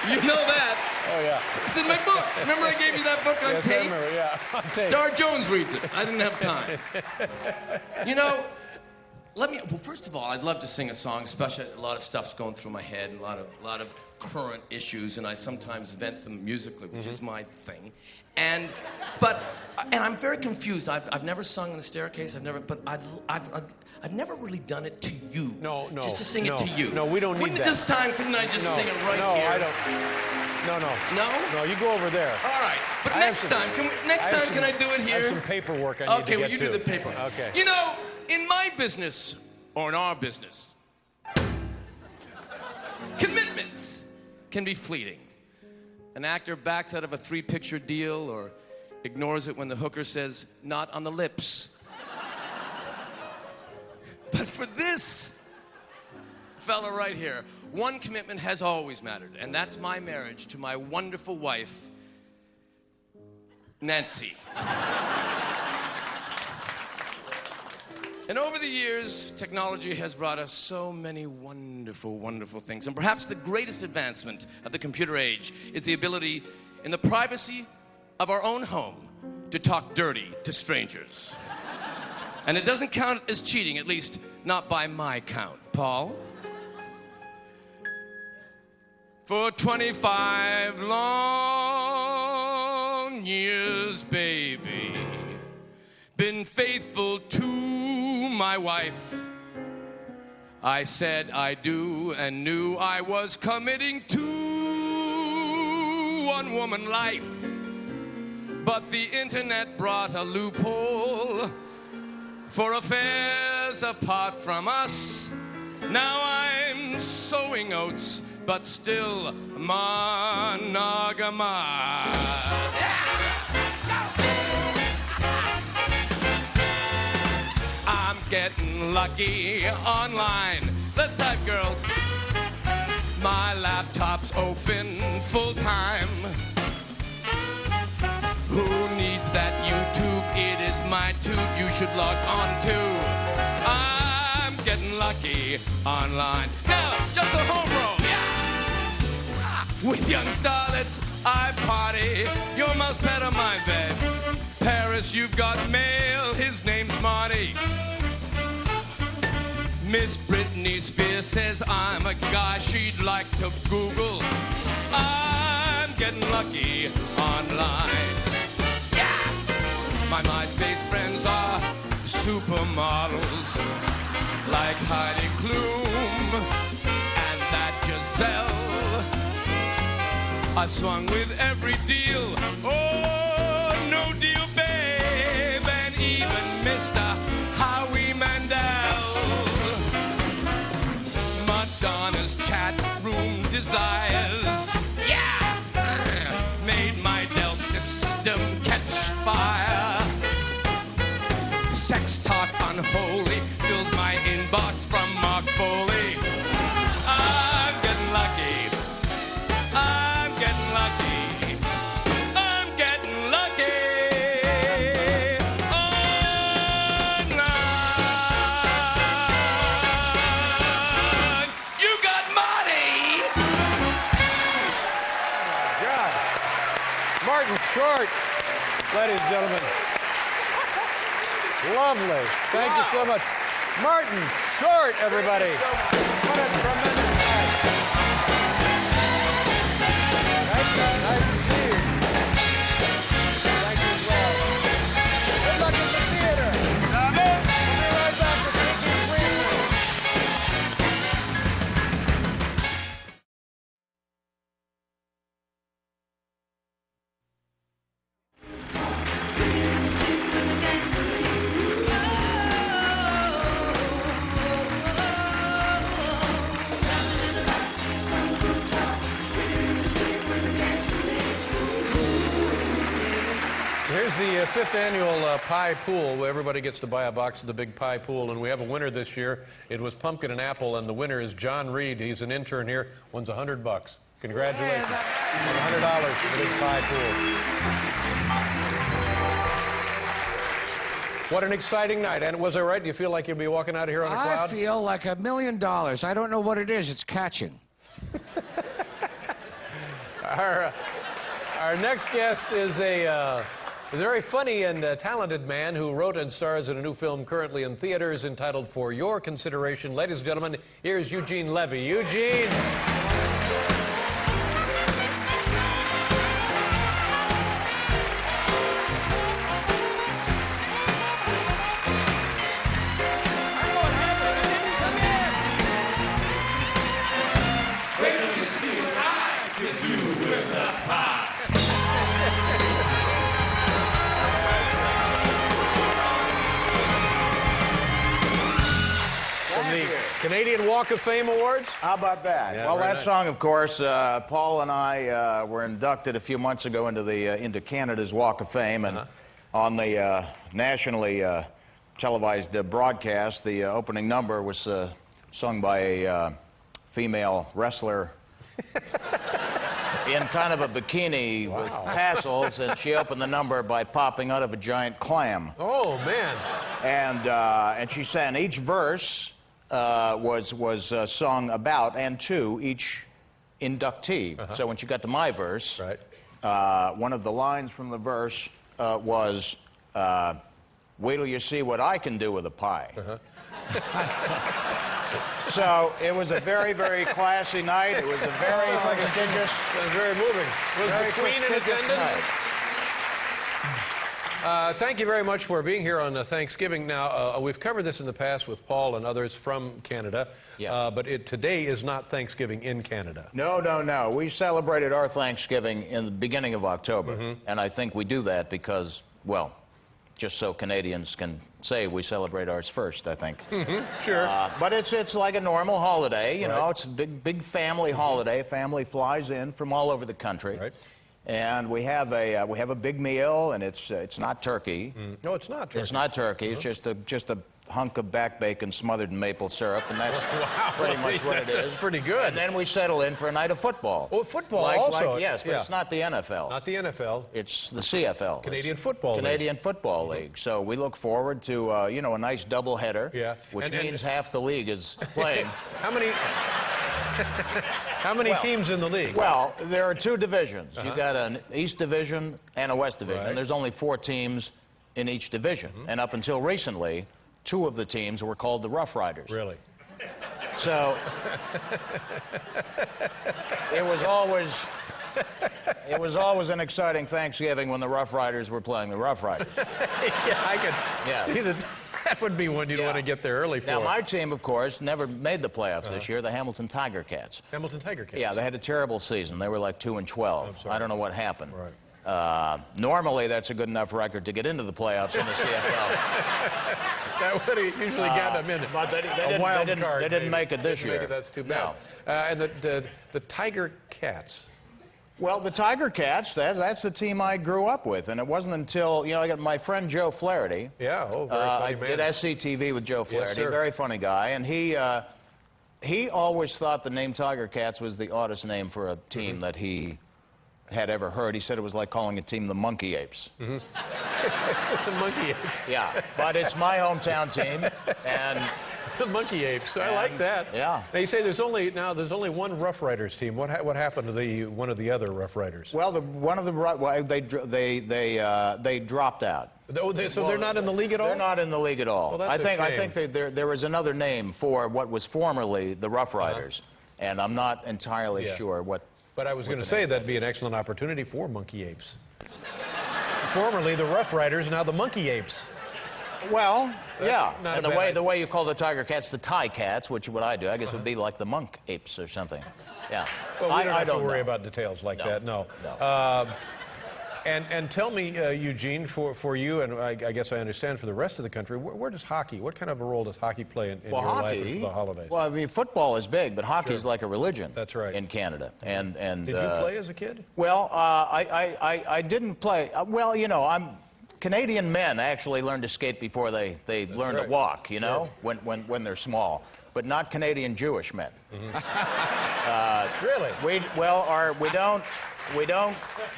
You know that. Oh, yeah. It's in my book. Remember I gave you that book on Yes, I tape? remember, yeah. On tape. Star Jones reads it. I didn't have time. You know, well, first of all, I'd love to sing a song, especially a lot of stuff's going through my head, and a lot of current issues, and I sometimes vent them musically, which is my thing. And I'm very confused. I've never sung on the staircase. I've never really done it to you. No. Just to sing no, it to you. No, we don't need that. This time, couldn't I just sing it right no, here? I don't. No. No? No, you go over there. All right. But I have next some- time, can I do it here? I have some paperwork I need to Okay, well, get you to. do the paperwork. Okay. You know, in my business, or in our business, commitments can be fleeting. An actor backs out of a 3-picture deal or ignores it when the hooker says, not on the lips. But for this fella right here, one commitment has always mattered, and that's my marriage to my wonderful wife, Nancy. And over the years, technology has brought us so many wonderful, wonderful things. And perhaps the greatest advancement of the computer age is the ability, in the privacy of our own home, to talk dirty to strangers. And it doesn't count as cheating, at least not by my count. Paul? For 25 long years, baby, been faithful to my wife. I said I do and knew I was committing to one-woman life. But the internet brought a loophole for affairs apart from us. Now I'm sowing oats, but still monogamous. I'm getting lucky online. Let's type, girls. My laptop's open full time. Who needs that YouTube? It is my tube you should log on to. I'm getting lucky online. Now, just a home roll. Yeah. With young starlets, I party. Your mouse pet on my bed. Paris, you've got mail. His name's Marty. Miss Britney Spears says I'm a guy she'd like to Google. I'm getting lucky online. Yeah! My MySpace friends are supermodels like Heidi Klum and that Giselle. I swung with every deal. Oh, no deal, babe. And even Mr. Howie Mandel. Madonna's chat room desires. Yeah! Made my Dell system catch fire. Sex talk unholy fills my inbox from Mark Foley. I'm getting lucky. I'm getting lucky. I'm getting lucky. Online. You got money. God. Martin Short, ladies and gentlemen. Lovely. Thank you so much. Martin Short, everybody. What a tremendous night. Nice to see you. Thank you as well. Good luck at the theater. We'll be right back with Ricky's Green Room. Here's the 5th annual pie pool where everybody gets to buy a box of the big pie pool, and we have a winner this year. It was pumpkin and apple, and the winner is John Reed. He's an intern here. Wins $100. Congratulations. $100 for the big pie pool. What an exciting night. And was I right? Do you feel like you'll be walking out of here on a I cloud? feel like $1 million. I don't know what it is. It's catching. Our next guest is a very funny and talented man who wrote and stars in a new film currently in theaters entitled For Your Consideration. Ladies and gentlemen, here's Eugene Levy. Eugene! Canadian Walk of Fame Awards? How about that? Yeah, well, very that nice. song, of course, Paul and I were inducted a few months ago into Canada's Walk of Fame, and on the nationally televised broadcast, the opening number was sung by a female wrestler in kind of a bikini with tassels, and she opened the number by popping out of a giant clam. Oh, man. And she sang each verse. Was sung about and to each inductee. So when she got to my verse, one of the lines from the verse was, "Wait till you see what I can do with a pie." So it was a very, very classy night. It was a very prestigious. It was very moving. Was very the Queen in prestigious attendance? night. Thank you very much for being here on Thanksgiving. Now, we've covered this in the past with Paul and others from Canada, but today is not Thanksgiving in Canada. No, no, no. We celebrated our Thanksgiving in the beginning of October, and I think we do that because, well, just so Canadians can say we celebrate ours first, I think. Sure. But it's like a normal holiday, you know. It's a big family holiday. Family flies in from all over the country. Right. And we have a big meal, and it's not turkey. No, it's not turkey. It's not turkey. It's just a hunk of back bacon smothered in maple syrup, and that's pretty much what it is. That's pretty good. And then we settle in for a night of football. Oh, football also. Yes, but it's not the NFL. Not the NFL. It's the CFL. Canadian Football League. Canadian Football League. So we look forward to a nice doubleheader. Yeah. Which And- means half the league is playing. How many? How many teams in the league? Well, there are two divisions. You've got an East Division and a West Division. Right. There's only 4 teams in each division. And up until recently, 2 of the teams were called the Rough Riders. Really? So it was always an exciting Thanksgiving when the Rough Riders were playing the Rough Riders. Yeah, I could see that. That would be one you'd want to get there early for. Now, my team, of course, never made the playoffs this year, the Hamilton Tiger Cats. Hamilton Tiger Cats. Yeah, they had a terrible season. They were like 2-12. I don't know what happened. Right. Normally, that's a good enough record to get into the playoffs in the CFL. That would have usually gotten them in. But they didn't make it this year. That's too bad. No. And the Tiger Cats. Well, the Tiger Cats, that's the team I grew up with. And it wasn't until, I got my friend Joe Flaherty. Yeah, very funny I man. did SCTV with Joe Flaherty, sir. very funny guy. And he always thought the name Tiger Cats was the oddest name for a team that he had ever heard. He said it was like calling a team the Monkey Apes. The Monkey Apes. Yeah, but it's my hometown team, and The Monkey Apes. I like that. Yeah. Now you say there's only one Rough Riders team. What happened to one of the other Rough Riders? well, they dropped out. So they're not in the league at all? They're not in the league at all. Well, that's a I shame. think there was another name for what was formerly the Rough Riders, and I'm not entirely sure what. But I was going to say that'd be an excellent opportunity for Monkey Apes. Formerly the Rough Riders, now the Monkey Apes. Well, not and a the bad way you call the Tiger Cats the Tie Cats, which is what I do, I guess would be like the Monk Apes or something. Yeah. Well, we don't I have to worry know. about details like that. No. No. And tell me, Eugene, for you, and I guess I understand for the rest of the country, where does hockey? What kind of a role does hockey play in your life and for the holidays? Well, I mean, football is big, but hockey is like a religion. That's right. In Canada, and Did you play as a kid? Well, I didn't play. Canadian men actually learn to skate before they learn to walk. You know, when they're small, but not Canadian Jewish men. Really? We don't.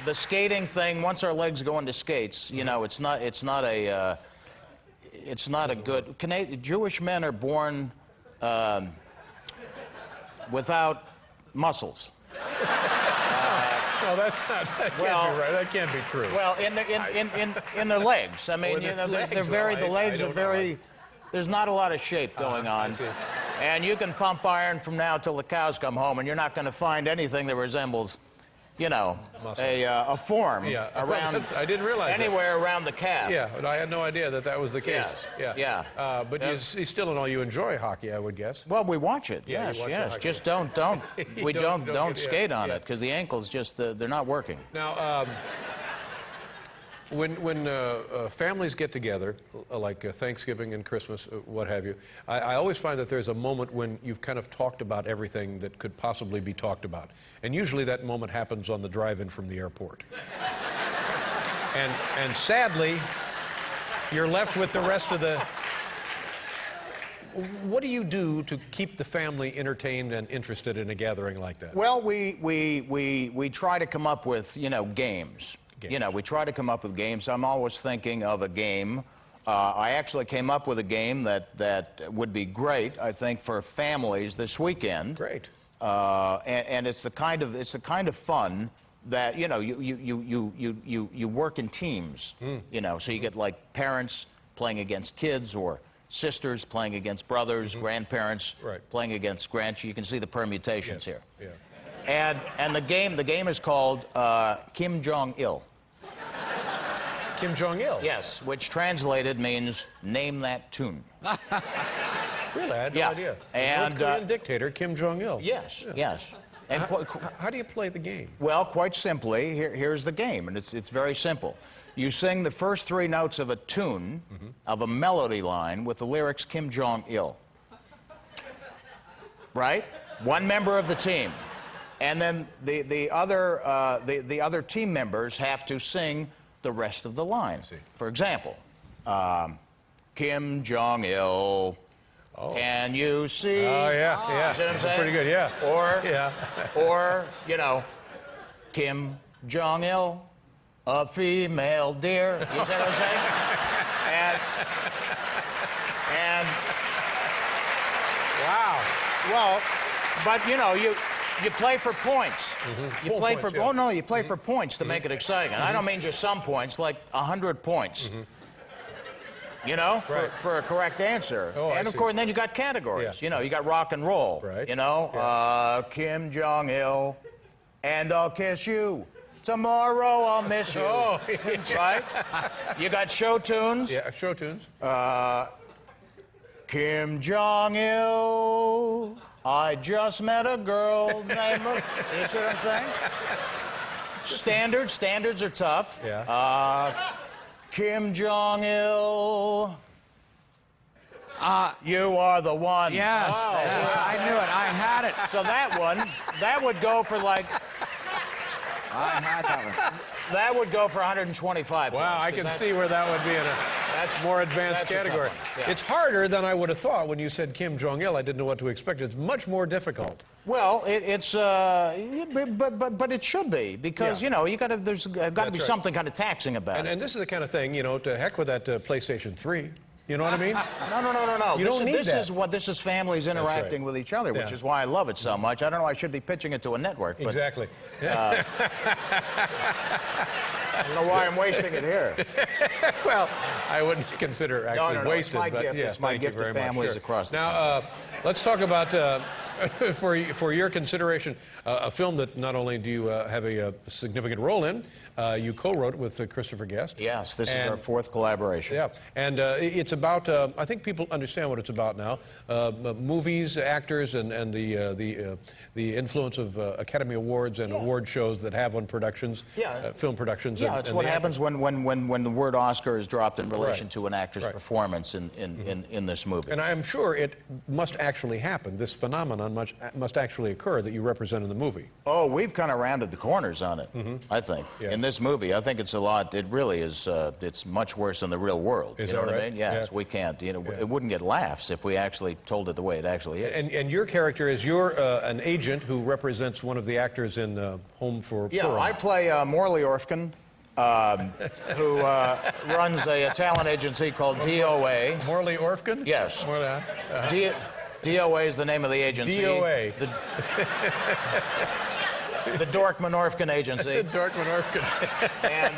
The skating thing. Once our legs go into skates, you know, it's not a. it's not a good. Jewish men are born without muscles. No, that's not. That can't be right. That can't be true. Well, in their legs. I mean, in you know, their they're legs, very. well, The legs I are don't very. know. There's not a lot of shape going on. I see. And you can pump iron from now till the cows come home, and you're not going to find anything that resembles, you know, a form Yeah, around. I didn't realize that. anywhere around the calf. Yeah, but I had no idea that that was the case. Yes. Yeah. Yeah. But you still in all, you enjoy hockey, I would guess. Well, we watch it. Yeah, you Yes, watch the yes. hockey. Just don't we Don't don't get- skate on yeah. it because the ankles just they're not working. Now, when families get together, like Thanksgiving and Christmas, what have you, I always find that there's a moment when you've kind of talked about everything that could possibly be talked about. And usually that moment happens on the drive-in from the airport. And sadly, you're left with the rest of the... What do you do to keep the family entertained and interested in a gathering like that? Well, we try to come up with, you know, games. You know, we try to come up with games. I'm always thinking of a game. I actually came up with a game that would be great, I think, for families this weekend. Great. And it's the kind of fun that, you know, you work in teams. You know, so you get like parents playing against kids, or sisters playing against brothers, grandparents playing against grandchildren. You can see the permutations here. Yeah. And the game is called Kim Jong-il. Kim Jong-il? Yes, which translated means name that tune. Really? I had no Yeah. idea. And, North Korean dictator Kim Jong-il. Yes, yes. And How do you play the game? well, quite simply, here's the game, and it's very simple. You sing the first three notes of a tune, of a melody line, with the lyrics Kim Jong-il. Right? One member of the team. And then the other team members have to sing the rest of the line. For example, Kim Jong-il, can you see? Oh, yeah, yeah. You see what I'm saying? Pretty good, yeah. Or, Yeah. or, you know, Kim Jong-il, a female deer. You see what I'm saying? And Wow. well, but you know, you play for points. You Full play points, for yeah. oh no, you play for points to make it exciting. And I don't mean just some points, like 100 points. You know, Right. for a correct answer. Oh, I and of see. course, then you got categories. Yeah. You know, you got rock and roll. Right. You know, Kim Jong-il, and I'll kiss you. Tomorrow I'll miss you. Oh, Right? You got show tunes. yeah, show tunes. Kim Jong-il, I just met a girl named... You see what I'm saying? Standards are tough. Yeah. Kim Jong-il, you are the one. Yes, yes, I knew it. I had it. So that would go for like, I had that one. that would go for 125 Wow, points, I 'cause can that's- see where that would be in a That's more advanced that's a tough category. one, yeah. It's harder than I would have thought when you said Kim Jong-il. I didn't know what to expect. It's much more difficult. Well, but it should be, because Yeah. you know there's got to be That's right. something kind of taxing about it. And this is the kind of thing, you know, to heck with that PlayStation 3. You know what I mean? No. You don't need that. This is families interacting with each other, which Yeah. is why I love it so much. I don't know. I should be pitching it to a network, but Exactly. I don't know why I'm wasting it here. Well, I wouldn't consider actually no, it's wasted, my but gift. yeah, It's my thank you gift to very much. families Sure. across the Now, let's talk about, for your consideration, a film that not only do you have a significant role in, you co-wrote with Christopher Guest. Yes, this is And- our fourth collaboration. Yeah, and it's about, I think people understand what it's about now, movies, actors, and the influence of Academy Awards and award shows that have on productions, Yeah. film productions. Yeah, it's what the happens when the word Oscar is dropped in relation Right. to an actor's Right. performance in this movie. And I am sure it must actually happen. This phenomenon must actually occur that you represent in the movie. Oh, we've kind of rounded the corners on it, I think. Yeah. In this movie, I think it's a lot. It really is. It's much worse than the real world. Is you know that what I right? mean? Yes, Yeah. we can't. You know, Yeah. it wouldn't get laughs if we actually told it the way it actually is. And your character is you're an agent who represents one of the actors in Home for Yeah, Purim. I play Morley Orfkin, who runs a talent agency called DOA. Morley Orfkin? Yes. Morley, DOA is the name of the agency. DOA. The Dorkman Orfkin Agency. Dorkman Orfkin. And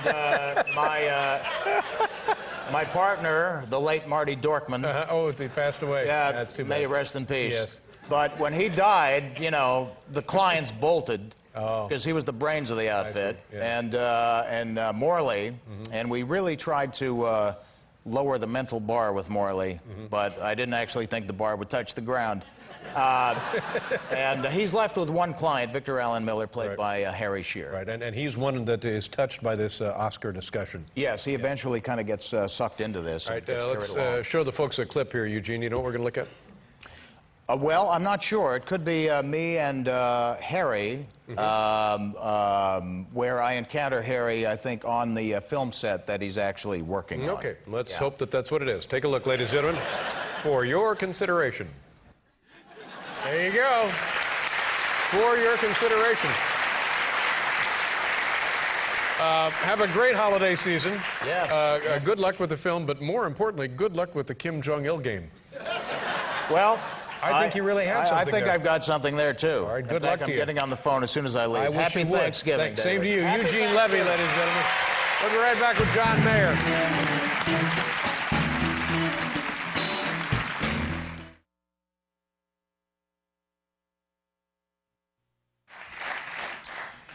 my partner, the late Marty Dorkman. Oh, he passed away. Yeah, that's too bad. may he rest in peace. Yes. But when he died, you know, the clients bolted because he was the brains of the outfit, Yeah. and Morley, and we really tried to lower the mental bar with Morley, but I didn't actually think the bar would touch the ground. And he's left with one client, Victor Allen Miller, played by Harry Shearer. Right, and he's one that is touched by this Oscar discussion. Yes, he eventually kind of gets sucked into this. All and right, gets let's carried along. show the folks a clip here, Eugene. You know what we're going to look at? Well, I'm not sure. It could be me and Harry, where I encounter Harry, I think, on the film set that he's actually working on. Okay, let's hope that that's what it is. Take a look, ladies and gentlemen, for your consideration. There you go. For your consideration. Have a great holiday season. Yes. Good luck with the film, but more importantly, good luck with the Kim Jong-il game. Well, I think you really have I something think there. I've got something there, too. All right, In good fact, luck to I'm you. getting on the phone as soon as I leave. I wish Happy you would. Thanksgiving, Same to David. you. Happy Eugene Levy, ladies and gentlemen. We'll be right back with John Mayer.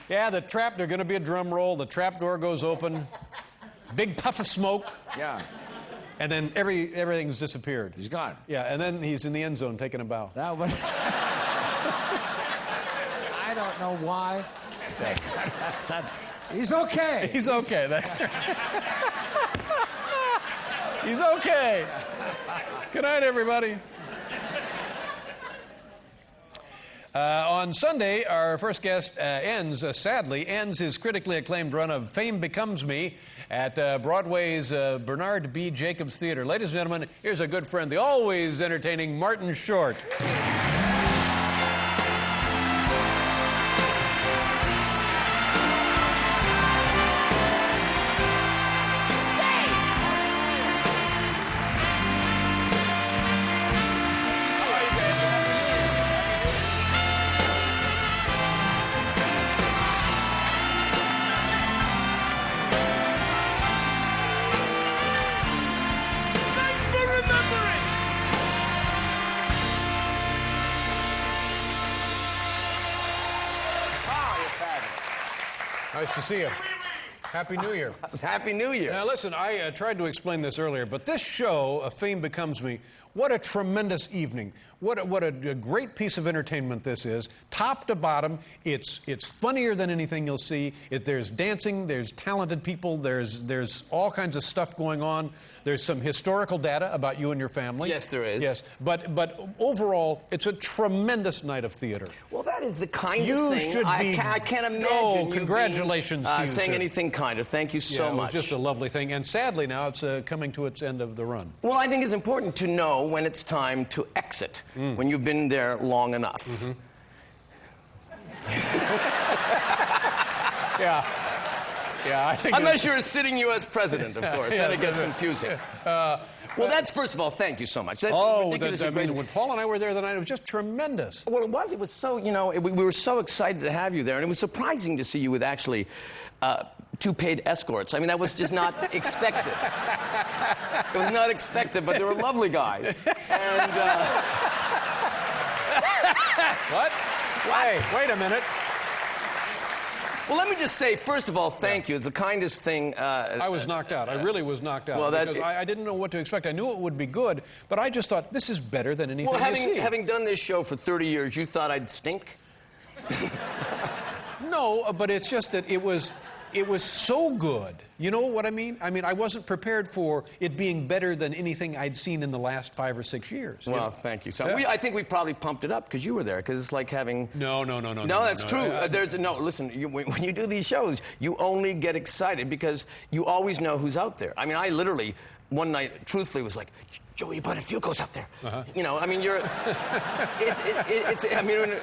Yeah, the trap, there's going to be a drum roll. The trap door goes open. Big puff of smoke. Yeah. And then everything's disappeared. He's gone. Yeah, and then he's in the end zone taking a bow. That would... I don't know why. He's okay. He's okay. That's He's okay. Good night, everybody. On Sunday, our first guest sadly ends his critically acclaimed run of Fame Becomes Me at Broadway's Bernard B. Jacobs Theater. Ladies and gentlemen, here's a good friend, the always entertaining Martin Short. Nice to see you. Happy New Year. Happy New Year. Now, listen, I tried to explain this earlier, but this show, Fame Becomes Me, what a tremendous evening. What a great piece of entertainment this is. Top to bottom, it's funnier than anything you'll see. There's dancing, there's talented people, there's all kinds of stuff going on. There's some historical data about you and your family. Yes, there is. Yes, but overall, it's a tremendous night of theater. Well, that is the kindest You thing. should be... I can't imagine Oh, you congratulations being, to you, saying sir. anything kinder. Thank you so Yeah, it was much. just a lovely thing. And sadly now it's coming to its end of the run. Well, I think it's important to know when it's time to exit, when you've been there long enough. Yeah, I think... Unless you're a sitting U.S. president, of course. Then it gets confusing. Well, that's, first of all, thank you so much. That's ridiculously great. When Paul and I were there the night, it was just tremendous. Well, it was so, we were so excited to have you there, and it was surprising to see you with actually 2 paid escorts. I mean, that was just not expected. It was not expected, but they were lovely guys. And, What? Hey, wait a minute. well, let me just say, first of all, thank you. It's the kindest thing. I was knocked out. I really was knocked out. Well, because I didn't know what to expect. I knew it would be good, but I just thought, this is better than anything Well, you see. having done this show for 30 years, you thought I'd stink? No, but it's just that it was so good. You know what I mean? I mean, I wasn't prepared for it being better than anything I'd seen in the last 5 or 6 years. Well, thank you. So I think we probably pumped it up because you were there, because it's like having... No, that's true. Listen, when you do these shows, you only get excited because you always know who's out there. I mean, I literally, one night, truthfully, was like, Joey, but a few goes up there. You know, I mean, you're. It's. I mean,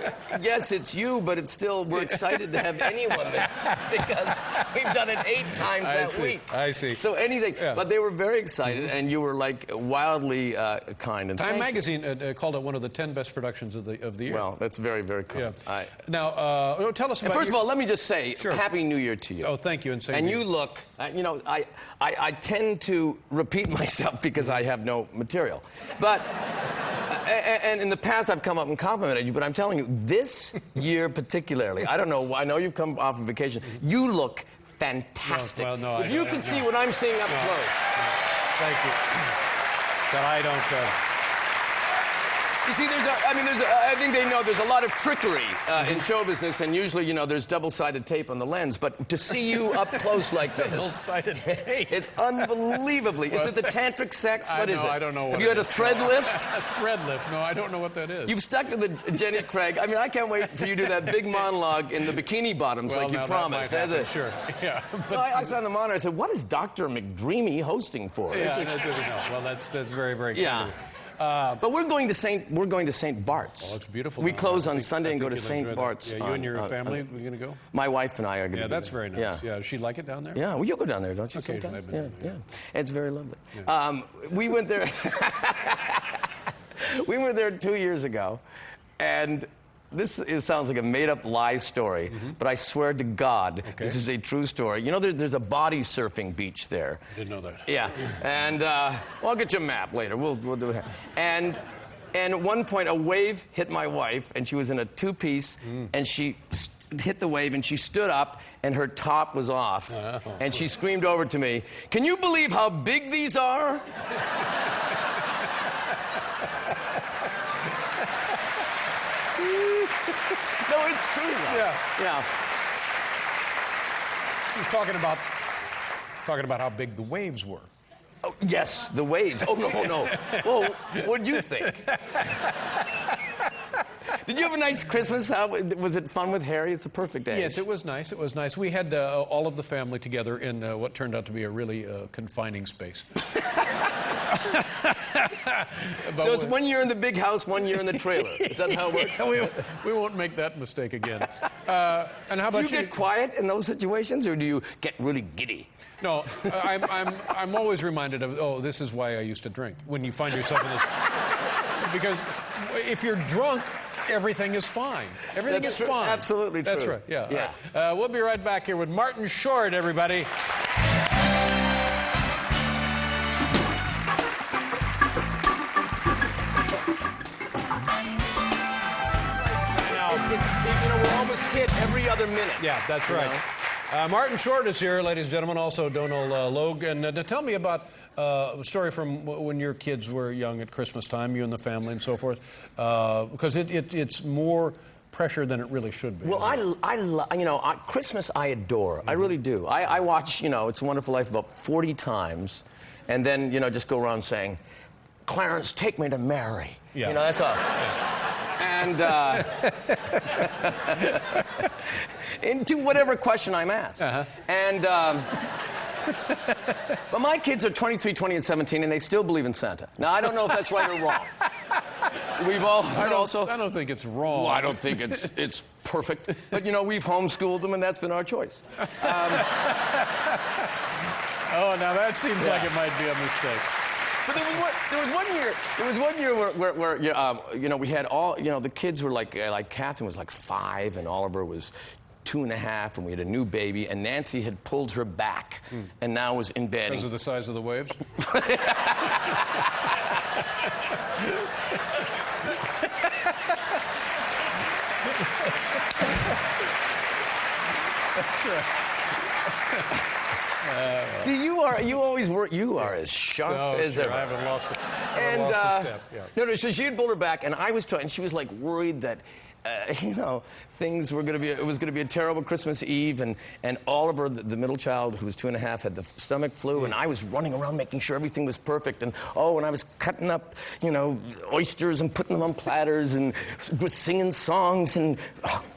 yes, it's you, but it's still. We're excited to have anyone there because we've done it 8 times that week. I see. So anything. Yeah. But they were very excited, and you were like wildly kind. And Time Magazine called it one of the 10 best productions of the year. Well, that's very, very cool. Yeah. Now, tell us about. First of all, let me just say, Sure. Happy New Year to you. Oh, thank you, and same And to you. you look. You know, I tend to repeat myself because I have no material. But, and in the past I've come up and complimented you, but I'm telling you, this year particularly, I don't know, I know you've come off of vacation, you look fantastic. Well, no, if you can see what I'm seeing up close. Thank you. That I don't. You see, I think they know there's a lot of trickery in show business, and usually, you know, there's double-sided tape on the lens. But to see you up close like this, Double-sided tape. It's unbelievably. Is it the tantric sex? What is it? I don't know. Have you had a thread lift? A thread lift? No, I don't know what that is. You've stuck to the Jenny Craig. I mean, I can't wait for you to do that big monologue in the bikini bottoms like you now promised. That might happen, That's it. sure. Yeah. No, I saw on the monitor. I said, "What is Dr. McDreamy hosting for?" Yeah, that's what we know. Well, that's very, very kind Yeah. of you. But we're going to St. Bart's. Oh, it's beautiful. We down close there. on I think- Sunday I and go think to you'll St. enjoy that. Bart's. Yeah, you and your family, we're going to go? My wife and I are going to Yeah, go. that's very nice. Yeah. Yeah. Does she like it down there? Yeah, well, you go down there, don't you? Occasionally, sometimes? I've been Yeah, down yeah. It's very lovely. We went there. We were there 2 years ago, and sounds like a made-up lie story, but I swear to God, this is a true story. You know, there's a body surfing beach there. I didn't know that. Yeah, and I'll get you a map later. We'll do that. And at one point, a wave hit my wife, and she was in a 2-piece, and she hit the wave, and she stood up, and her top was off, and she screamed over to me, "Can you believe how big these are?" No, it's true. Though. Yeah. She's talking about how big the waves were. Oh, yes, the waves. Oh, no. Well, what'd you think? Did you have a nice Christmas? Was it fun with Harry? It's a perfect day. Yes, it was nice. It was nice. We had all of the family together in what turned out to be a really confining space. So it's 1 year in the big house, 1 year in the trailer. Is that how it works? we won't make that mistake again. And how about Do you get quiet in those situations, or do you get really giddy? No, I'm always reminded of, this is why I used to drink. When you find yourself in this, because if you're drunk, everything is fine. Everything That's is true. fine. Absolutely true. That's right. Yeah. Yeah. All right. We'll be right back here with Martin Short, everybody. We're almost hit every other minute. Yeah, that's right. Martin Short is here, ladies and gentlemen. Also, Donal Logue. And tell me about a story from when your kids were young at Christmas time, you and the family and so forth, because it's more pressure than it really should be. Well, Christmas I adore. I really do. I watch, It's a Wonderful Life about 40 times, and then, just go around saying, "Clarence, take me to Mary." Yeah. That's all. And into whatever question I'm asked. And but my kids are 23, 20, and 17, and they still believe in Santa. Now, I don't know if that's right or wrong. We've all I don't think it's wrong. Well, I don't think it's perfect. But, we've homeschooled them, and that's been our choice. Oh, now that seems like it might be a mistake. But there was one year where we had all, the kids were like Catherine was like 5 and Oliver was 2.5, and we had a new baby, and Nancy had pulled her back and now was in bed. Because of the size of the waves? That's right. See, you are as sharp as ever. I haven't lost it. And lost a step. Yeah. no, so she had pulled her back, and I was trying. And she was like worried that, things were going to be, it was going to be a terrible Christmas Eve, and Oliver, the middle child, who was 2.5, had the stomach flu, and I was running around making sure everything was perfect, and I was cutting up, oysters and putting them on platters, and was singing songs, and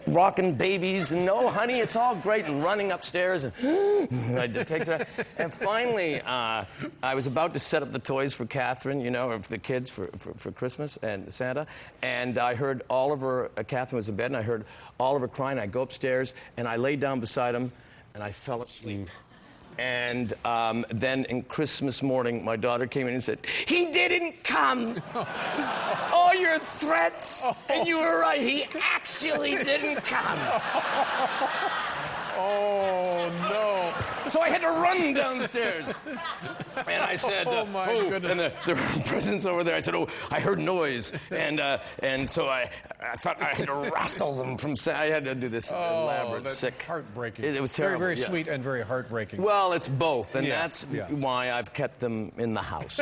rocking babies, and no, honey, it's all great, and running upstairs, and and finally, I was about to set up the toys for Catherine, or for the kids for Christmas and Santa, and I heard Oliver, Catherine was in bed, and I heard Oliver crying. I go upstairs, and I lay down beside him, and I fell asleep. And then in Christmas morning, my daughter came in and said, "He didn't come. All your threats, and you were right. He actually didn't come." Oh, no. So I had to run downstairs. And I said, Oh, my goodness. And there were presents over there. I said, I heard noise. And so I thought I had to wrestle them from... I had to do this elaborate, that's sick... heartbreaking. It was terrible. Very, very yeah. sweet and very heartbreaking. Well, it's both. And Yeah, that's yeah. why I've kept them in the house.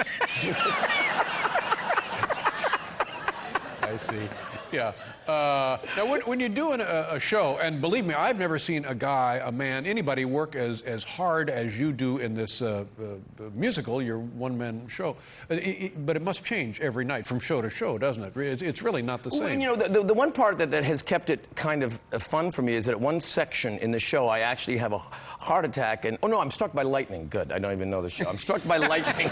I see. Yeah. Now, when you're doing a show, and believe me, I've never seen a man, anybody work as hard as you do in this musical, your one-man show. But it must change every night from show to show, doesn't it? It's really not the same. Well, the one part that has kept it kind of fun for me is that one section in the show, I actually have a heart attack, and I'm struck by lightning. Good, I don't even know the show. I'm struck by lightning.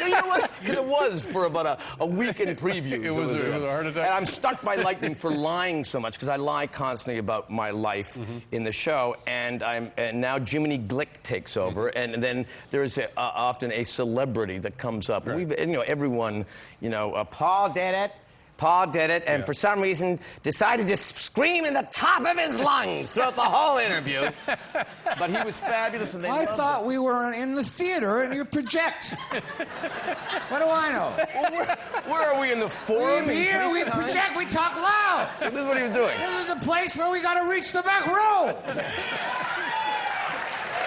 You know what? Because it was for about a week in previews. It was a heart attack? And I'm struck by lightning for lying so much, because I lie constantly about my life in the show, and now Jiminy Glick takes over, and then there's often a celebrity that comes up. Right. Everyone, Paul did it. Paul did it, and for some reason decided to scream in the top of his lungs throughout the whole interview. But he was fabulous, and they I loved thought it. we were in the theater and you project. What do I know? Well, where are we in the forum? We here, we project, we talk loud. So this is what he was doing. This is a place where we got to reach the back row.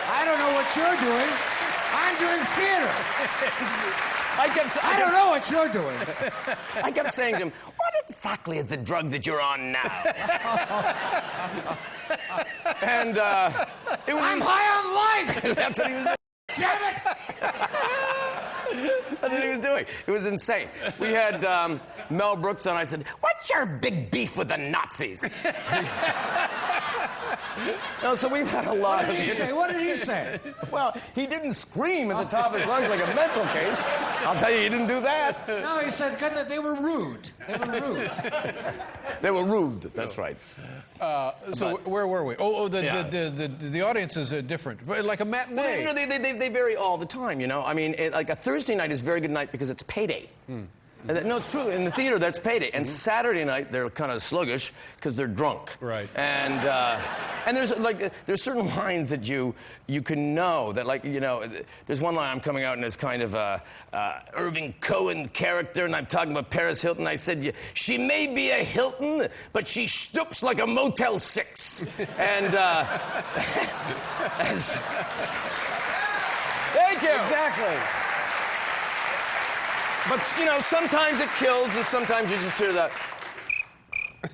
I don't know what you're doing. I'm doing theater. I don't know what you're doing. I kept saying to him, "What exactly is the drug that you're on now?" And it was... I'm high on life. That's what he was doing. Damn it. That's what he was doing. It was insane. We had Mel Brooks on. I said, "What's your big beef with the Nazis?" No, so we've had a lot of... What did he say? Well, he didn't scream at the top of his lungs like a mental case. I'll tell you, he didn't do that. No, he said they were rude. They were rude. They were rude. That's right. So where were we? The audience is different, like a matinee. Well, they vary all the time, I mean, like a Thursday night is a very good night because it's payday. No, it's true. In the theater, that's payday. And Saturday night, they're kind of sluggish because they're drunk. Right. And there's certain lines that you can know that, there's one line I'm coming out and it's kind of a Irving Cohen character, and I'm talking about Paris Hilton. I said, "She may be a Hilton, but she stoops like a Motel 6." And thank you. Exactly. But, sometimes it kills, and sometimes you just hear that.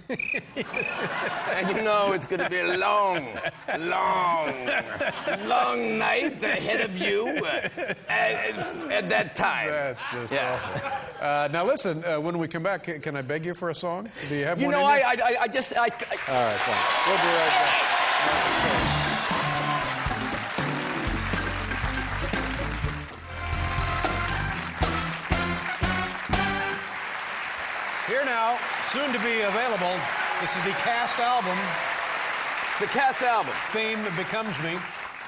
And it's going to be a long night ahead of you at that time. That's just awful. Now listen, when we come back, can I beg you for a song? Do you have one? I in you? I All right, fine. We'll be right back. Here now, soon to be available. This is the cast album. It's the cast album. Fame Becomes Me.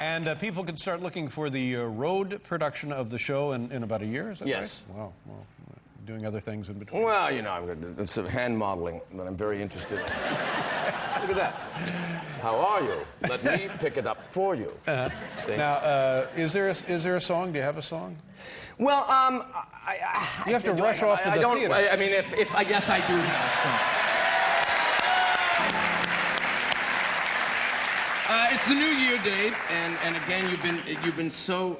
And people can start looking for the road production of the show in about a year, is that Yes. right? Wow. Well, doing other things in between. Well, it's some hand modeling that I'm very interested in. Look at that. How are you? Let me pick it up for you. See? Now, is there a song? Do you have a song? Well, You have to rush off to the theater. I mean, if I guess I do have a It's the new year, Dave, and again, you've been so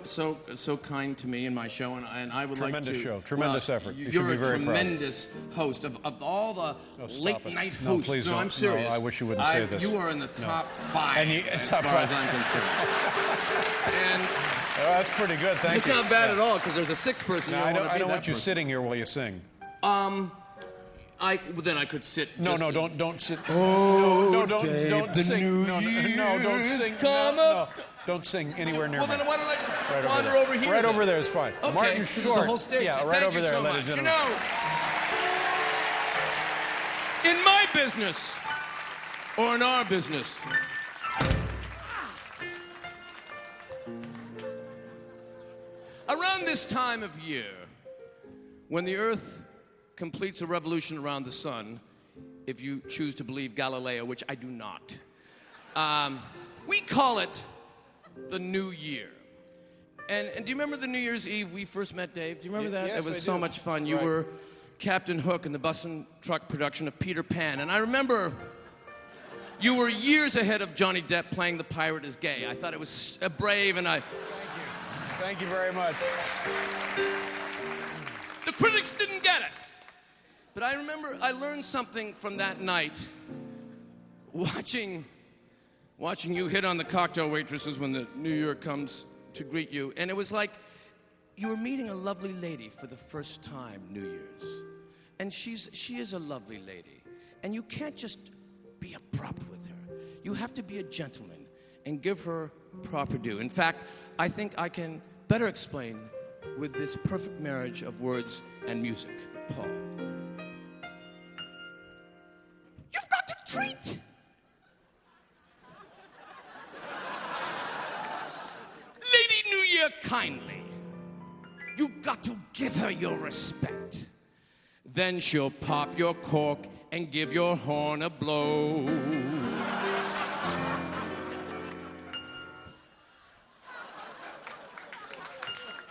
kind to me in my show, and I would Tremendous like to. show, tremendous effort. You You're should be a very proud. tremendous host of all the stop it. late-night No, hosts. please No, don't. I'm serious. No, I wish you wouldn't say this. You are in the top 5 And as top far as 5. I'm concerned. And Oh, that's pretty good. Thank it's you. not bad at all because there's a 6th person. No, you I don't don't want want you sitting here while you sing. Well, then I could sit. No, just don't sit. No, don't sing. No, don't sing. No, don't sing anywhere near Well, me. then why don't I just Right wander over over there. here? Right then? over there is fine. Okay, Martin this is Short. the whole stage. Yeah, Thank right you over there, so ladies much. and gentlemen. In my business, or in our business, around this time of year, when the Earth completes a revolution around the sun, if you choose to believe Galileo, which I do not, we call it the New Year. And do you remember the New Year's Eve we first met, Dave? Do you remember that? Yes, It was I so do. much fun. You Right. were Captain Hook in the bus and truck production of Peter Pan. And I remember you were years ahead of Johnny Depp playing the pirate as gay. I thought it was brave, and Thank you very much. the critics didn't get it. But I remember I learned something from that night, watching you hit on the cocktail waitresses when the New Year comes to greet you. And it was like you were meeting a lovely lady for the first time New Year's. And she is a lovely lady. And you can't just be abrupt with her. You have to be a gentleman and give her proper due. In fact, I think I can better explain with this perfect marriage of words and music. Paul. You've got to treat Lady New Year kindly. You've got to give her your respect. Then she'll pop your cork and give your horn a blow.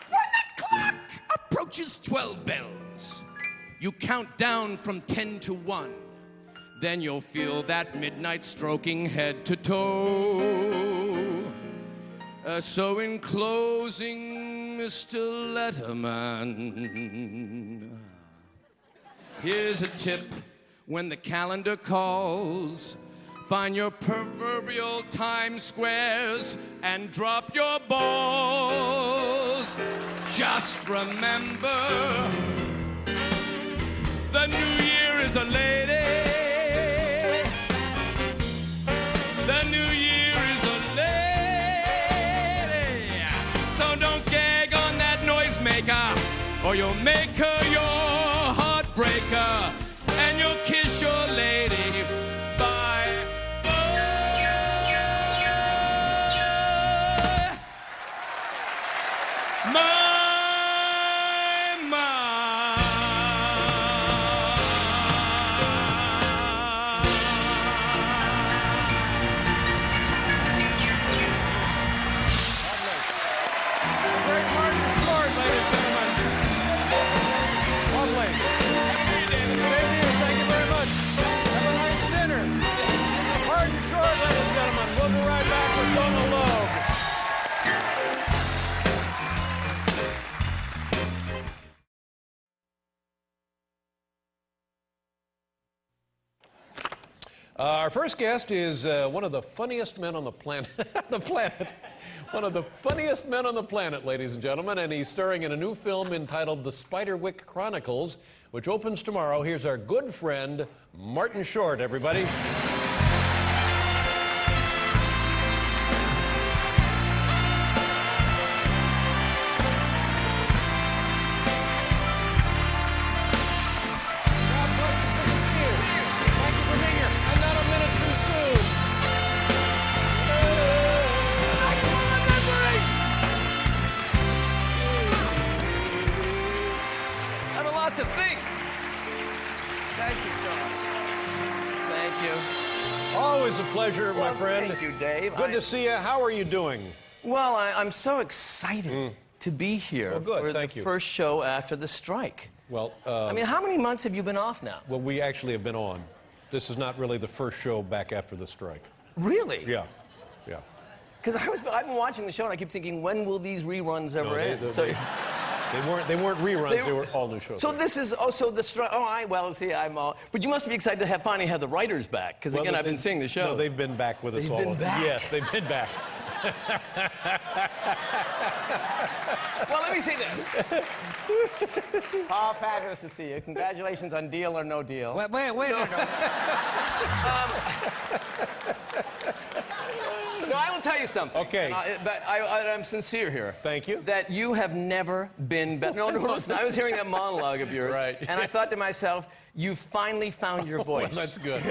When the clock approaches 12 bells, you count down from 10 to 1. Then you'll feel that midnight stroking head to toe. So in closing, Mr. Letterman, here's a tip. When the calendar calls, find your proverbial Times Squares and drop your balls. Just remember, the New Year is a lady. The New Year is a lady. So don't gag on that noisemaker, or you'll make her your heartbreaker, and you'll kiss your lady bye. Great Martin Short, ladies and gentlemen. Lovely. Thank you very much. Have a nice dinner. Martin Short, ladies and gentlemen. We'll be right back with Donald Logue. Our first guest is one of the funniest men on the planet. One of the funniest men on the planet, ladies and gentlemen, and he's starring in a new film entitled The Spiderwick Chronicles, which opens tomorrow. Here's our good friend, Martin Short, everybody. I have a lot to think. Thank you, Sean. Thank you. Always a pleasure, my friend. Thank you, Dave. Good to see you. How are you doing? Well, I'm so excited to be here Well, good. for Thank the you. first show after the strike. Well, I mean, how many months have you been off now? well, we actually have been on. This is not really the first show back after the strike. Really? Yeah, yeah. Because I've been watching the show and I keep thinking, when will these reruns ever end? They weren't reruns. They were all new shows. So this is but you must be excited to finally have the writers back, because again, I've been seeing the show. No, they've been back with us all. They've been back? Yes, they've been back. Well, let me say this. Paul, fabulous to see you. Congratulations on Deal or No Deal. Wait a minute. No, I will tell you something. Okay. But I'm sincere here. Thank you. That you have never been better. No, listen, I was hearing that monologue of yours. Right. And I thought to myself, you finally found your voice. Well, that's good.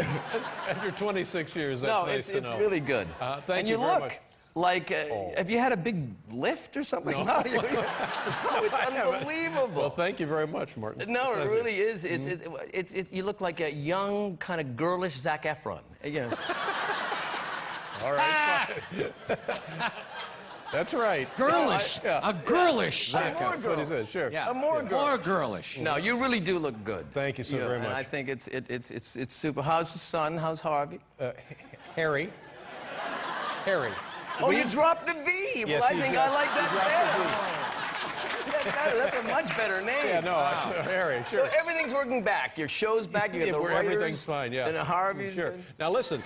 After 26 years, that's nice to know. It's really good. Thank and you very look much. like, have you had a big lift or something? No, it's unbelievable. Well, thank you very much, Martin. No, it really is. You look like a young, kind of girlish Zac Efron. You know. All right. That's right. Girlish. A girlish Zac more Efron. That's what he said. Sure. Yeah. More More girlish. No, you really do look good. Thank you so very much. And I think it's super. How's the son? How's Harvey? Harry. Oh, you dropped the V. Yes, Well, I he think dropped- I like he that better. That's a much better name. Yeah, no, that's Harry. Sure. So everything's working back. Your show's back. You got the Where writers. everything's fine. Yeah. And Harvey's Sure. good. Now listen.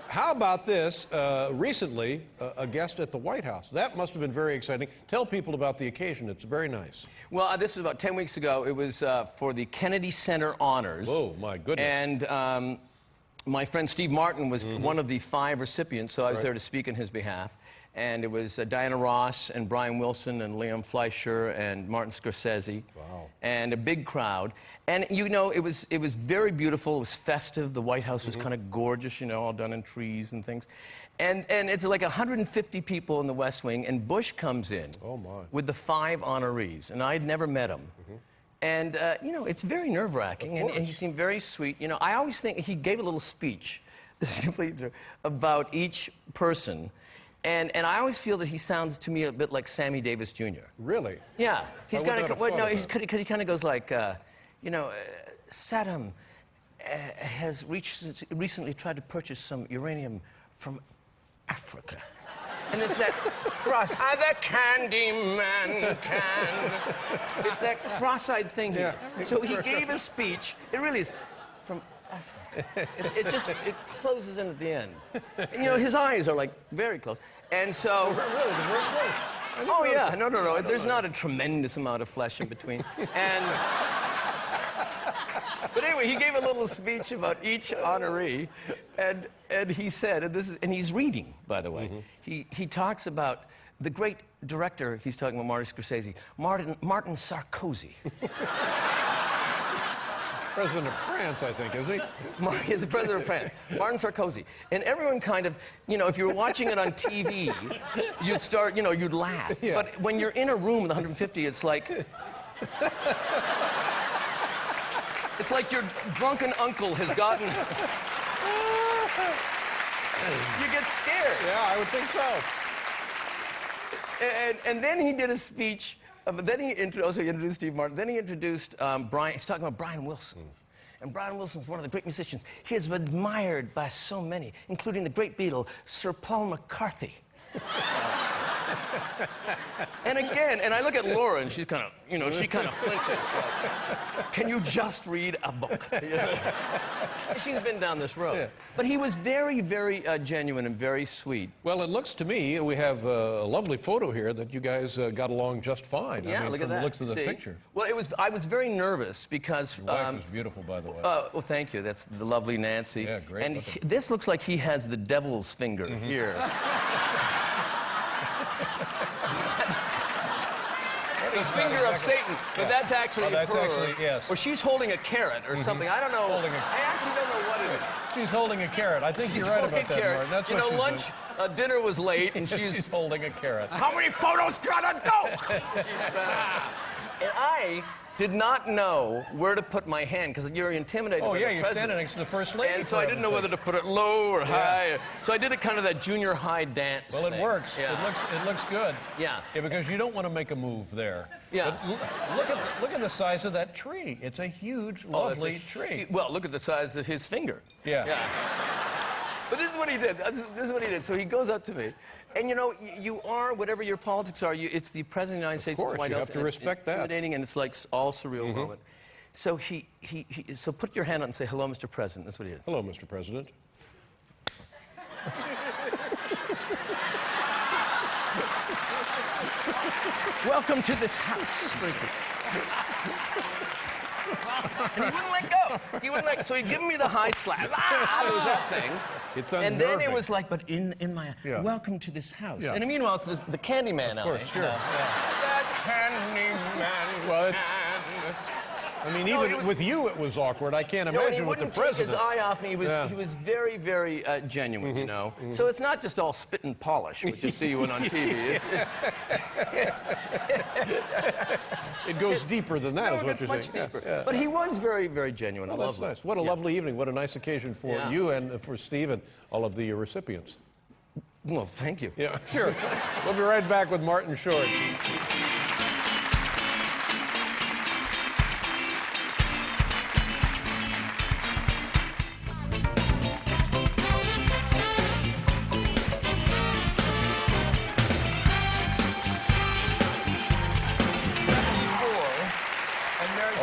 How about this? Recently, a guest at the White House. That must have been very exciting. Tell people about the occasion. It's very nice. Well, this was about 10 weeks ago. It was for the Kennedy Center Honors. Whoa, my goodness. And my friend Steve Martin was one of the 5 recipients, so I was there to speak on his behalf. And it was Diana Ross and Brian Wilson and Liam Fleischer and Martin Scorsese. Wow. And a big crowd. And, you know, it was very beautiful. It was festive. The White House was kind of gorgeous, you know, all done in trees and things. And it's like 150 people in the West Wing, and Bush comes in with the 5 honorees. And I'd never met him. And, you know, it's very nerve-wracking, and he seemed very sweet. You know, I always think he gave a little speech, this is completely true, about each person. And I always feel that he sounds to me a bit like Sammy Davis Jr. Really? Yeah. He's I got wouldn't a, have well, thought no, of that. he kind of goes like, you know, Saddam has recently tried to purchase some uranium from Africa. And it's that, the candy man can. It's that cross-eyed thing. Yeah. So he gave a speech. It really is from Africa. It closes in at the end. And, you know, his eyes are like very close. And so. Really, they're very close. Oh, yeah. No. There's not a tremendous amount of flesh in between. And. But anyway, he gave a little speech about each honoree, and he said, and he's reading, by the way. He talks about the great director. He's talking about Martin Scorsese, Martin Sarkozy. President of France, I think, isn't he? He's the president of France, Martin Sarkozy. And everyone kind of, you know, if you were watching it on TV, you'd start, you know, you'd laugh. Yeah. But when you're in a room with 150, it's like. It's like your drunken uncle has gotten. You get scared. Yeah, I would think so. And then he did a speech. Then he introduced Steve Martin. Then he introduced Brian. He's talking about Brian Wilson. And Brian Wilson's one of the great musicians. He is admired by so many, including the great Beatle, Sir Paul McCartney. And again, and I look at Laura, and she's kind of, you know, she kind of flinches. Like, can you just read a book? You know? She's been down this road. Yeah. But he was very, very genuine and very sweet. Well, it looks to me, we have a lovely photo here that you guys got along just fine. Yeah, I mean, look from at that. the looks of the See? picture. Well, I was very nervous because. Your wife was beautiful, by the way. Well, thank you. That's the lovely Nancy. Yeah, great And looking. this looks like he has the devil's finger here. The finger of Satan, but that's actually that's her. actually, yes. Or she's holding a carrot or something. I don't know. Holding a- I actually don't know what it is. She's holding a carrot. I think She's you're right holding about a that, carrot. Mark. That's you what know, she's lunch, dinner was late, and doing. She's holding a carrot. How many photos gotta go? And I did not know where to put my hand because you're intimidated. Oh, by yeah, the you're president. standing next to the First Lady. And so I didn't know whether to put it low or high. So I did it kind of that junior high dance. Well, it thing. works. Yeah. It looks good. Yeah. Yeah, because you don't want to make a move there. Yeah. But look at the size of that tree. It's a huge, Oh, lovely tree. Well, look at the size of his finger. Yeah. But this is what he did. This is what he did. So he goes up to me, and you know, you are whatever your politics are. It's the president of the United States. Of course, you have to respect that. Intimidating, and it's like all surreal moment. So so put your hand up and say, "Hello, Mr. President." That's what he did. Hello, Mr. President. Welcome to this house. And he wouldn't let go. He wouldn't let go. So he'd give me the high slap. Ah, there was that thing. It's and then it unnerving. was like, but in my, welcome to this house. Yeah. And meanwhile, it's the Candyman. Of course, sure. That Candyman. Well, it's... I mean, even with you, it was awkward. I can't imagine with the president. He wouldn't take his eye off me. He was very, very genuine, you know. So it's not just all spit and polish, which you see when on TV. It goes deeper than that, is what it's you're much saying. deeper. Yeah. But he was very, very genuine. I Well, love that's him. nice. What a lovely evening. What a nice occasion for Yeah. you and for Steve and all of the recipients. Well, thank you. Yeah, sure. We'll be right back with Martin Short.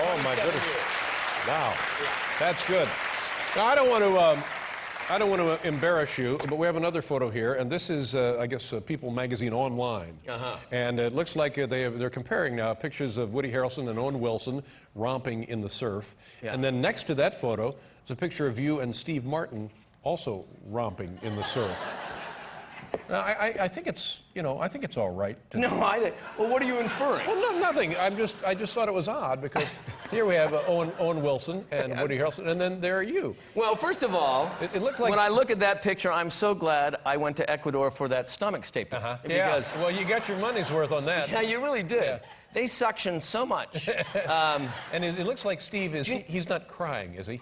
Oh my goodness! Wow, that's good. Now I don't want to embarrass you, but we have another photo here, and this is, I guess, People Magazine online. And it looks like they're comparing now pictures of Woody Harrelson and Owen Wilson romping in the surf, and then next to that photo is a picture of you and Steve Martin also romping in the surf. Now, I think it's, I think it's all right. Well, what are you inferring? Well, no, nothing. I just thought it was odd because here we have Owen Wilson and Woody Harrelson, and then there are you. Well, first of all, it looked like when I look at that picture, I'm so glad I went to Ecuador for that stomach stapling. Because, well, you got your money's worth on that. yeah, you really did. Yeah. They suction so much. And it looks like Steve he's not crying, is he?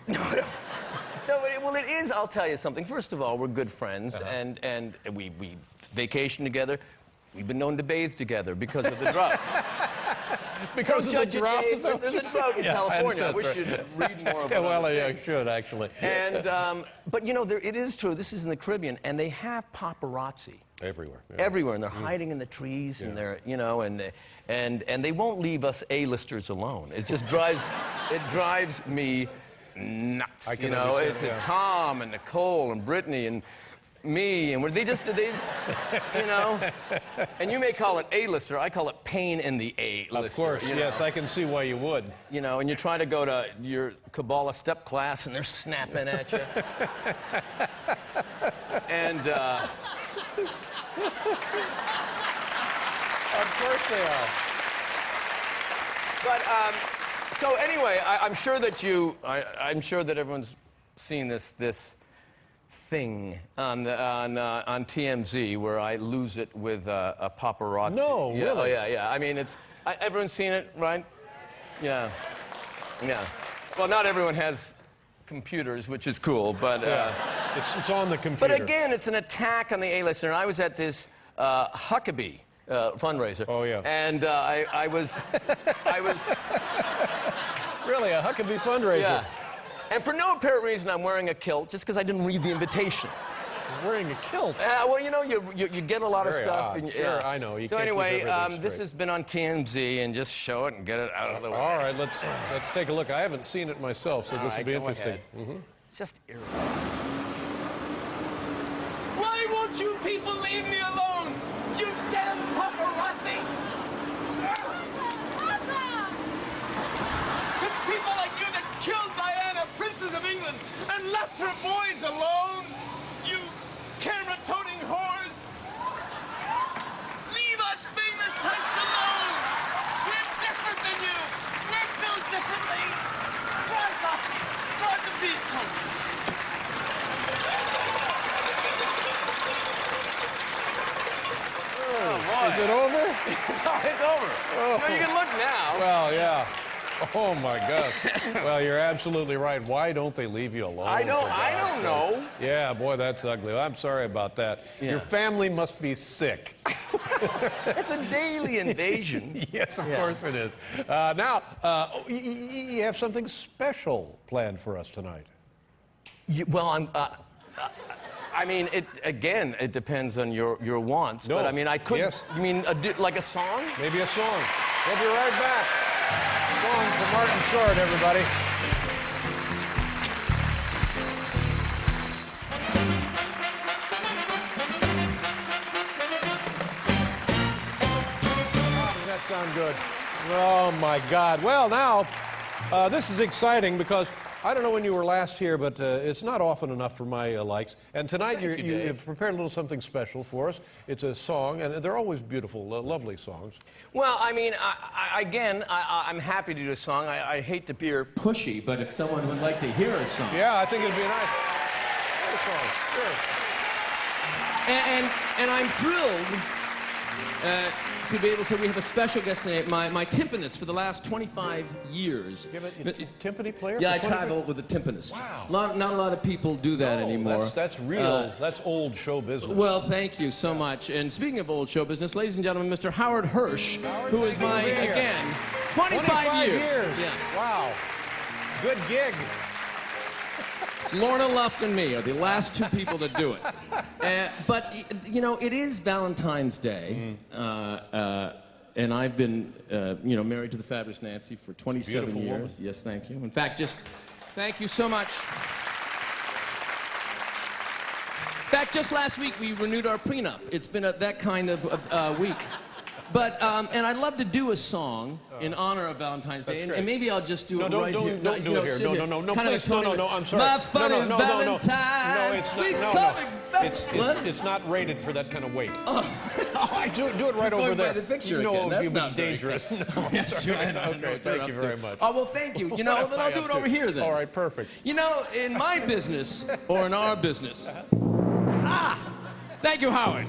No, well, it is. I'll tell you something. First of all, we're good friends, and we vacation together. We've been known to bathe together because of the drought. Because of the drought? There's a drought in California. I wish you'd read more about it. Well, I should, actually. And, but, it is true. This is in the Caribbean, and they have paparazzi. Everywhere. Yeah. Everywhere, and they're hiding in the trees, and they're, and they won't leave us A-listers alone. It just drives me nuts. I can It's Tom and Nicole and Brittany and me, and and you may call it A-lister, I call it pain in the A-lister. Of course, yes, I can see why you would. And you're trying to go to your Kabbalah step class, and they're snapping at you. And, Of course they are. But, so anyway, I'm sure that everyone's seen this thing on TMZ where I lose it with a paparazzi. No, yeah, really? Oh, yeah. I mean, everyone's seen it, right? Yeah. Well, not everyone has computers, which is cool, but... It's on the computer. But again, it's an attack on the A-lister. And I was at this Huckabee fundraiser. Oh, yeah. And I was... Really, a Huckabee fundraiser? Yeah. And for no apparent reason, I'm wearing a kilt, just because I didn't read the invitation. You're wearing a kilt? Well, you get a lot of Very stuff. odd. And, Sure, I know. You so can't keep anyway, everything this straight. has been on TMZ, and just show it and get it out of the way. All right, let's take a look. I haven't seen it myself, so this will be go interesting. ahead. Just irritating. Why won't you people leave me alone? You damn paparazzi! It's people like you that killed Diana, Princess of England, and left her boys alone. You camera-toting whores. Leave us famous types alone. We're different than you. We're built differently. Drive the vehicle. Is it over? Oh, it's over. Oh. No, you can look now. Well, yeah. Oh, my God. Well, you're absolutely right. Why don't they leave you alone? I for don't God's sake? know. Yeah, boy, that's ugly. I'm sorry about that. Yeah. Your family must be sick. It's a daily invasion. Yes, of course it is. Now, you have something special planned for us tonight. Well, I mean, it depends on your wants. No. But I mean, I could. Yes. You mean like a song? Maybe a song. We'll be right back. Song for Martin Short, everybody. Does that sound good? Oh, my God. Well, now, this is exciting because I don't know when you were last here, but it's not often enough for my likes. And tonight you've prepared a little something special for us. It's a song, and they're always beautiful, lovely songs. Well, I mean, I'm happy to do a song. I hate to be pushy, but if someone would like to hear a song. Yeah, I think it'd be a nice song. Sure. And I'm thrilled to be able to. We have a special guest tonight, my timpanist for the last 25 years. You have a timpani player? Yeah, I for 25 travel with a timpanist. Wow. Not a lot of people do that anymore. That's real. That's old show business. Well, thank you so much. And speaking of old show business, ladies and gentlemen, Mr. Howard Hirsch, who is my, again, 25 years. Yeah. Wow. Good gig. It's Lorna Luft and me are the last two people that do it. But, you know, it is Valentine's Day. And I've been, married to the fabulous Nancy for 27 Beautiful years. woman. Yes, thank you. In fact, thank you so much. In fact, just last week we renewed our prenup. It's been that kind of week. But, and I'd love to do a song in honor of Valentine's Day. And maybe I'll just do it right here. Don't do it here. No, Kind of please. No, I'm sorry. My funny Valentine. No, it's sweet not. coming back. It's not rated for that kind of weight. Oh, do it right over there. The picture you know again. it That's would be not very dangerous. good. No, I'm sorry. Okay, thank you very much. Oh, well, thank you. You know, then I'll do it over here then. All right, perfect. You know, in my business, or in our business. Thank you, Howard.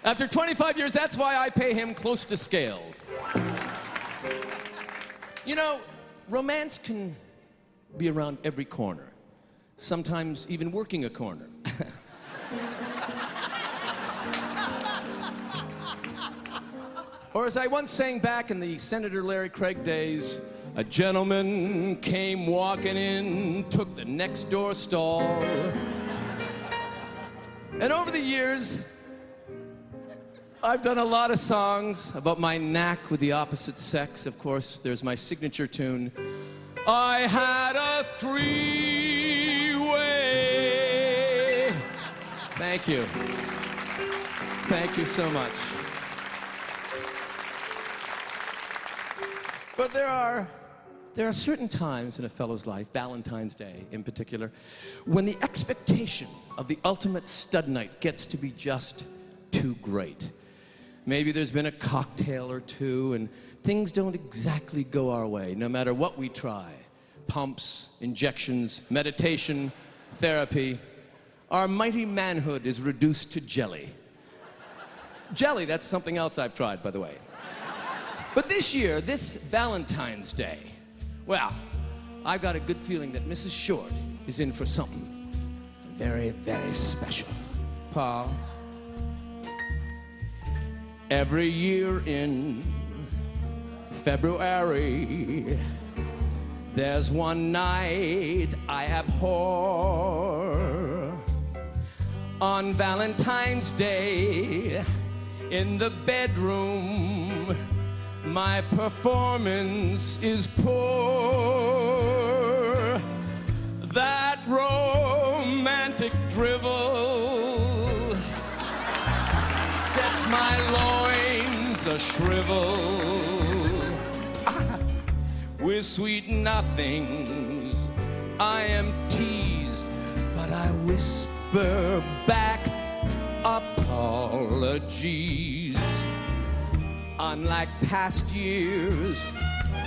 After 25 years, that's why I pay him close to scale. You know, romance can be around every corner, sometimes even working a corner. Or as I once sang back in the Senator Larry Craig days, a gentleman came walking in, took the next door stall. And over the years, I've done a lot of songs about my knack with the opposite sex. Of course, there's my signature tune, I Had a Three-Way. Thank you. Thank you so much. But there are certain times in a fellow's life, Valentine's Day in particular, when the expectation of the ultimate stud night gets to be just too great. Maybe there's been a cocktail or two and things don't exactly go our way, no matter what we try. Pumps, injections, meditation, therapy. Our mighty manhood is reduced to jelly. Jelly, that's something else I've tried, by the way. But this year, this Valentine's Day, well, I've got a good feeling that Mrs. Short is in for something very, very special. Paul? Every year in February, there's one night I abhor. On Valentine's Day, in the bedroom, my performance is poor. That romantic drivel sets my loins a-shrivel. With sweet nothings I am teased, but I whisper back apologies. Unlike past years,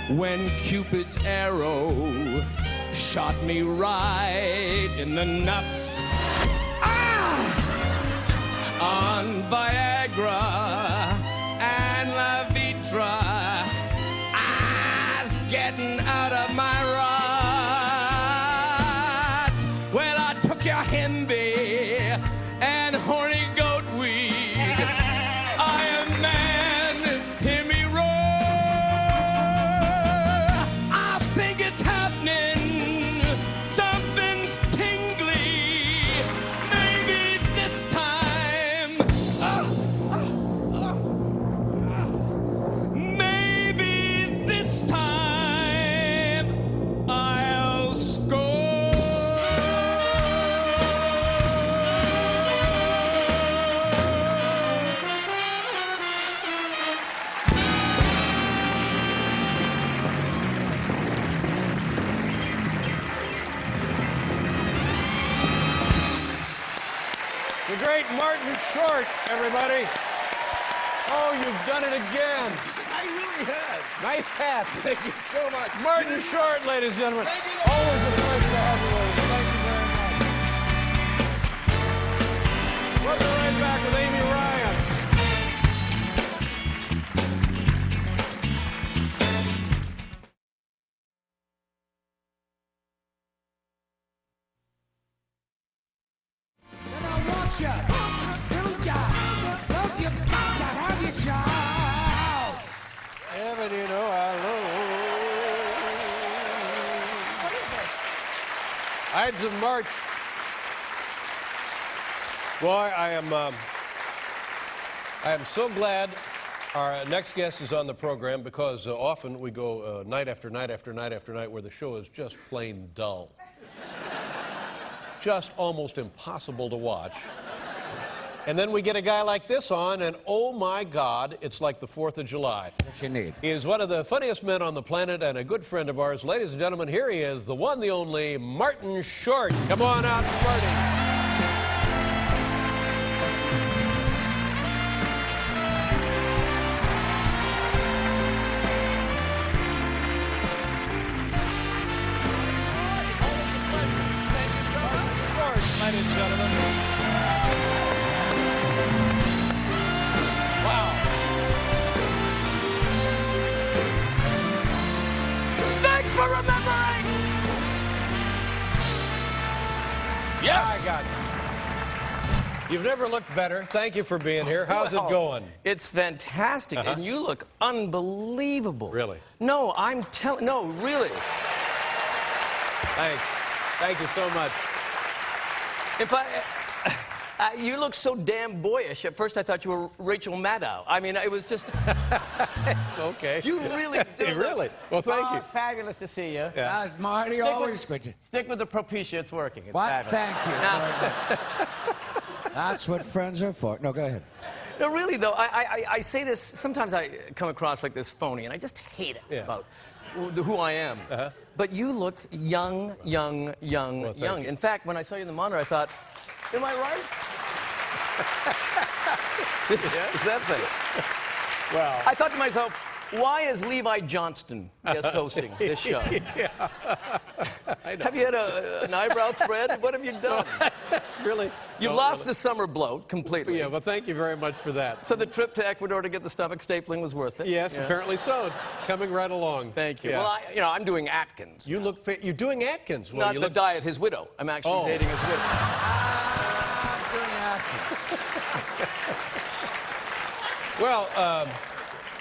when Cupid's arrow shot me right in the nuts. On Viagra and La Vitra, I was getting out of my rods. Well, I took your Hemby and horny goat weed. I am man, hear me roar. I think it's happening. Something's tingly. Maybe great Martin Short, everybody. Oh, you've done it again. I really had. Nice tats. Thank you so much. Martin Short, ladies and gentlemen. Thank you. Always a pleasure to have you with us. Thank you very much. We'll be right back with Amy Ryan. Heaven, you know I love. What is this? Ides of March. Boy, I am so glad our next guest is on the program because often we go night after night after night after night where the show is just plain dull. Just almost impossible to watch. And then we get a guy like this on, and oh my God, it's like the 4th of July. What you need. He is one of the funniest men on the planet and a good friend of ours. Ladies and gentlemen, here he is, the one, the only, Martin Short. Come on out and party. Ladies and gentlemen. Wow. Thanks for remembering. Yes. My God. You've never looked better. Thank you for being here. How's it going? It's fantastic, and you look unbelievable. Really? No, I'm telling. No, really. Thanks. Thank you so much. If you look so damn boyish. At first, I thought you were Rachel Maddow. I mean, it was just. Okay. You really do. Really? Well, thank you. It's fabulous to see you. Yeah. Marty, always good to... Stick with the Propecia. It's working. It's What? fabulous. Thank you. Now, That's what friends are for. No, go ahead. no, really, though, I say this. Sometimes I come across like this phony, and I just hate it about who I am. But you look young, young, young, Well, thank young. you. In fact, when I saw you in the monitor, I thought, am I right? Is that thing? Well. I thought to myself, why is Levi Johnston guest hosting this show? Have you had an eyebrow thread? What have you done? Really? You've lost the summer bloat completely. Yeah, well, thank you very much for that. So the trip to Ecuador to get the stomach stapling was worth it? Yes, Yeah. apparently so. Coming right along. Thank you. Yeah. Well, I'm doing Atkins. You look you're doing Atkins. Well, Not you the look... diet, his widow. I'm actually dating his widow. Well,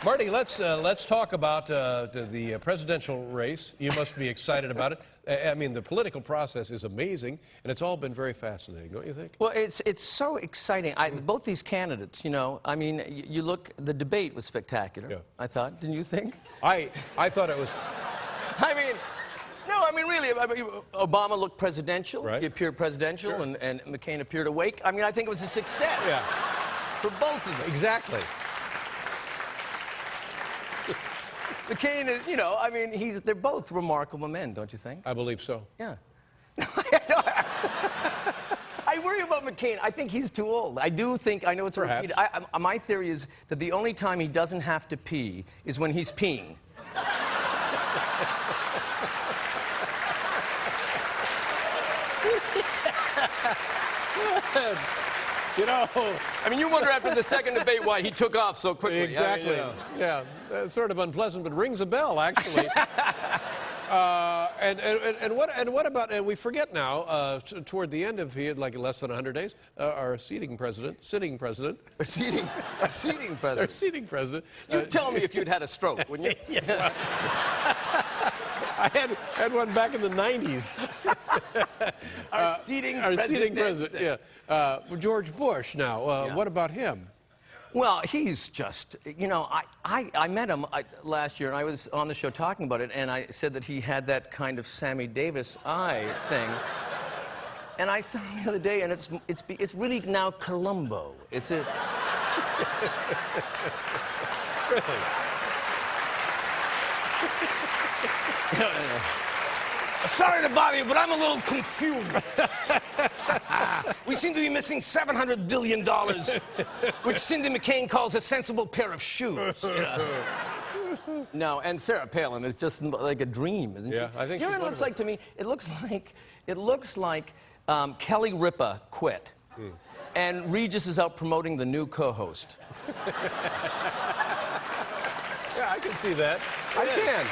Marty, let's talk about the presidential race. You must be excited about it. I mean, the political process is amazing, and it's all been very fascinating, don't you think? Well, it's so exciting. Both these candidates, you know, I mean, you look, the debate was spectacular, Yeah. I thought. Didn't you think? I thought it was... I mean, no, I mean, really, Obama looked presidential. Right. He appeared presidential, Sure. and McCain appeared awake. I mean, I think it was a success Yeah, for both of them. exactly. McCain is, you know, I mean, they're both remarkable men, don't you think? I believe so. Yeah. I worry about McCain. I think he's too old. I do think, I know it's Perhaps. repeated. My theory is that the only time he doesn't have to pee is when he's peeing. You know... I mean, you wonder after the second debate why he took off so quickly. Exactly. I mean, Yeah, sort of unpleasant, but rings a bell, actually. And what about? And we forget now. Toward the end of he had like less than 100 days. Our sitting president. A seating president. Our seating president. You'd tell me if you'd had a stroke, wouldn't you? I had one back in the 90s. Our seating Our president. seating president. Yeah. George Bush. Now, what about him? Well, he's just, you know, I met him last year, and I was on the show talking about it, and I said that he had that kind of Sammy Davis eye thing. And I saw him the other day, and it's really now Columbo. It's a... Really? Sorry to bother you, but I'm a little confused. We seem to be missing $700 billion, which Cindy McCain calls a sensible pair of shoes. No, and Sarah Palin is just like a dream, isn't she? Yeah, I think you know she's what it looks wonderful. like to me? It looks like Kelly Ripa quit, and Regis is out promoting the new co-host. Yeah, I can see that. I can.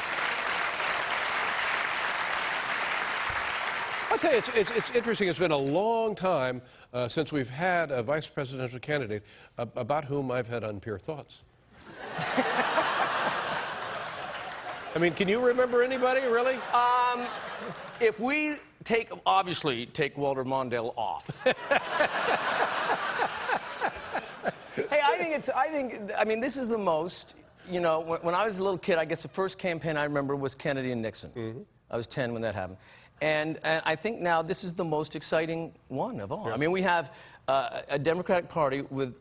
I'll tell you, it's interesting. It's been a long time since we've had a vice presidential candidate about whom I've had unpure thoughts. I mean, can you remember anybody, really? If we obviously take Walter Mondale off. Hey, I mean, this is the most, you know, when I was a little kid, I guess the first campaign I remember was Kennedy and Nixon. Mm-hmm. I was 10 when that happened. And I think now this is the most exciting one of all. Yeah. I mean, we have a Democratic Party with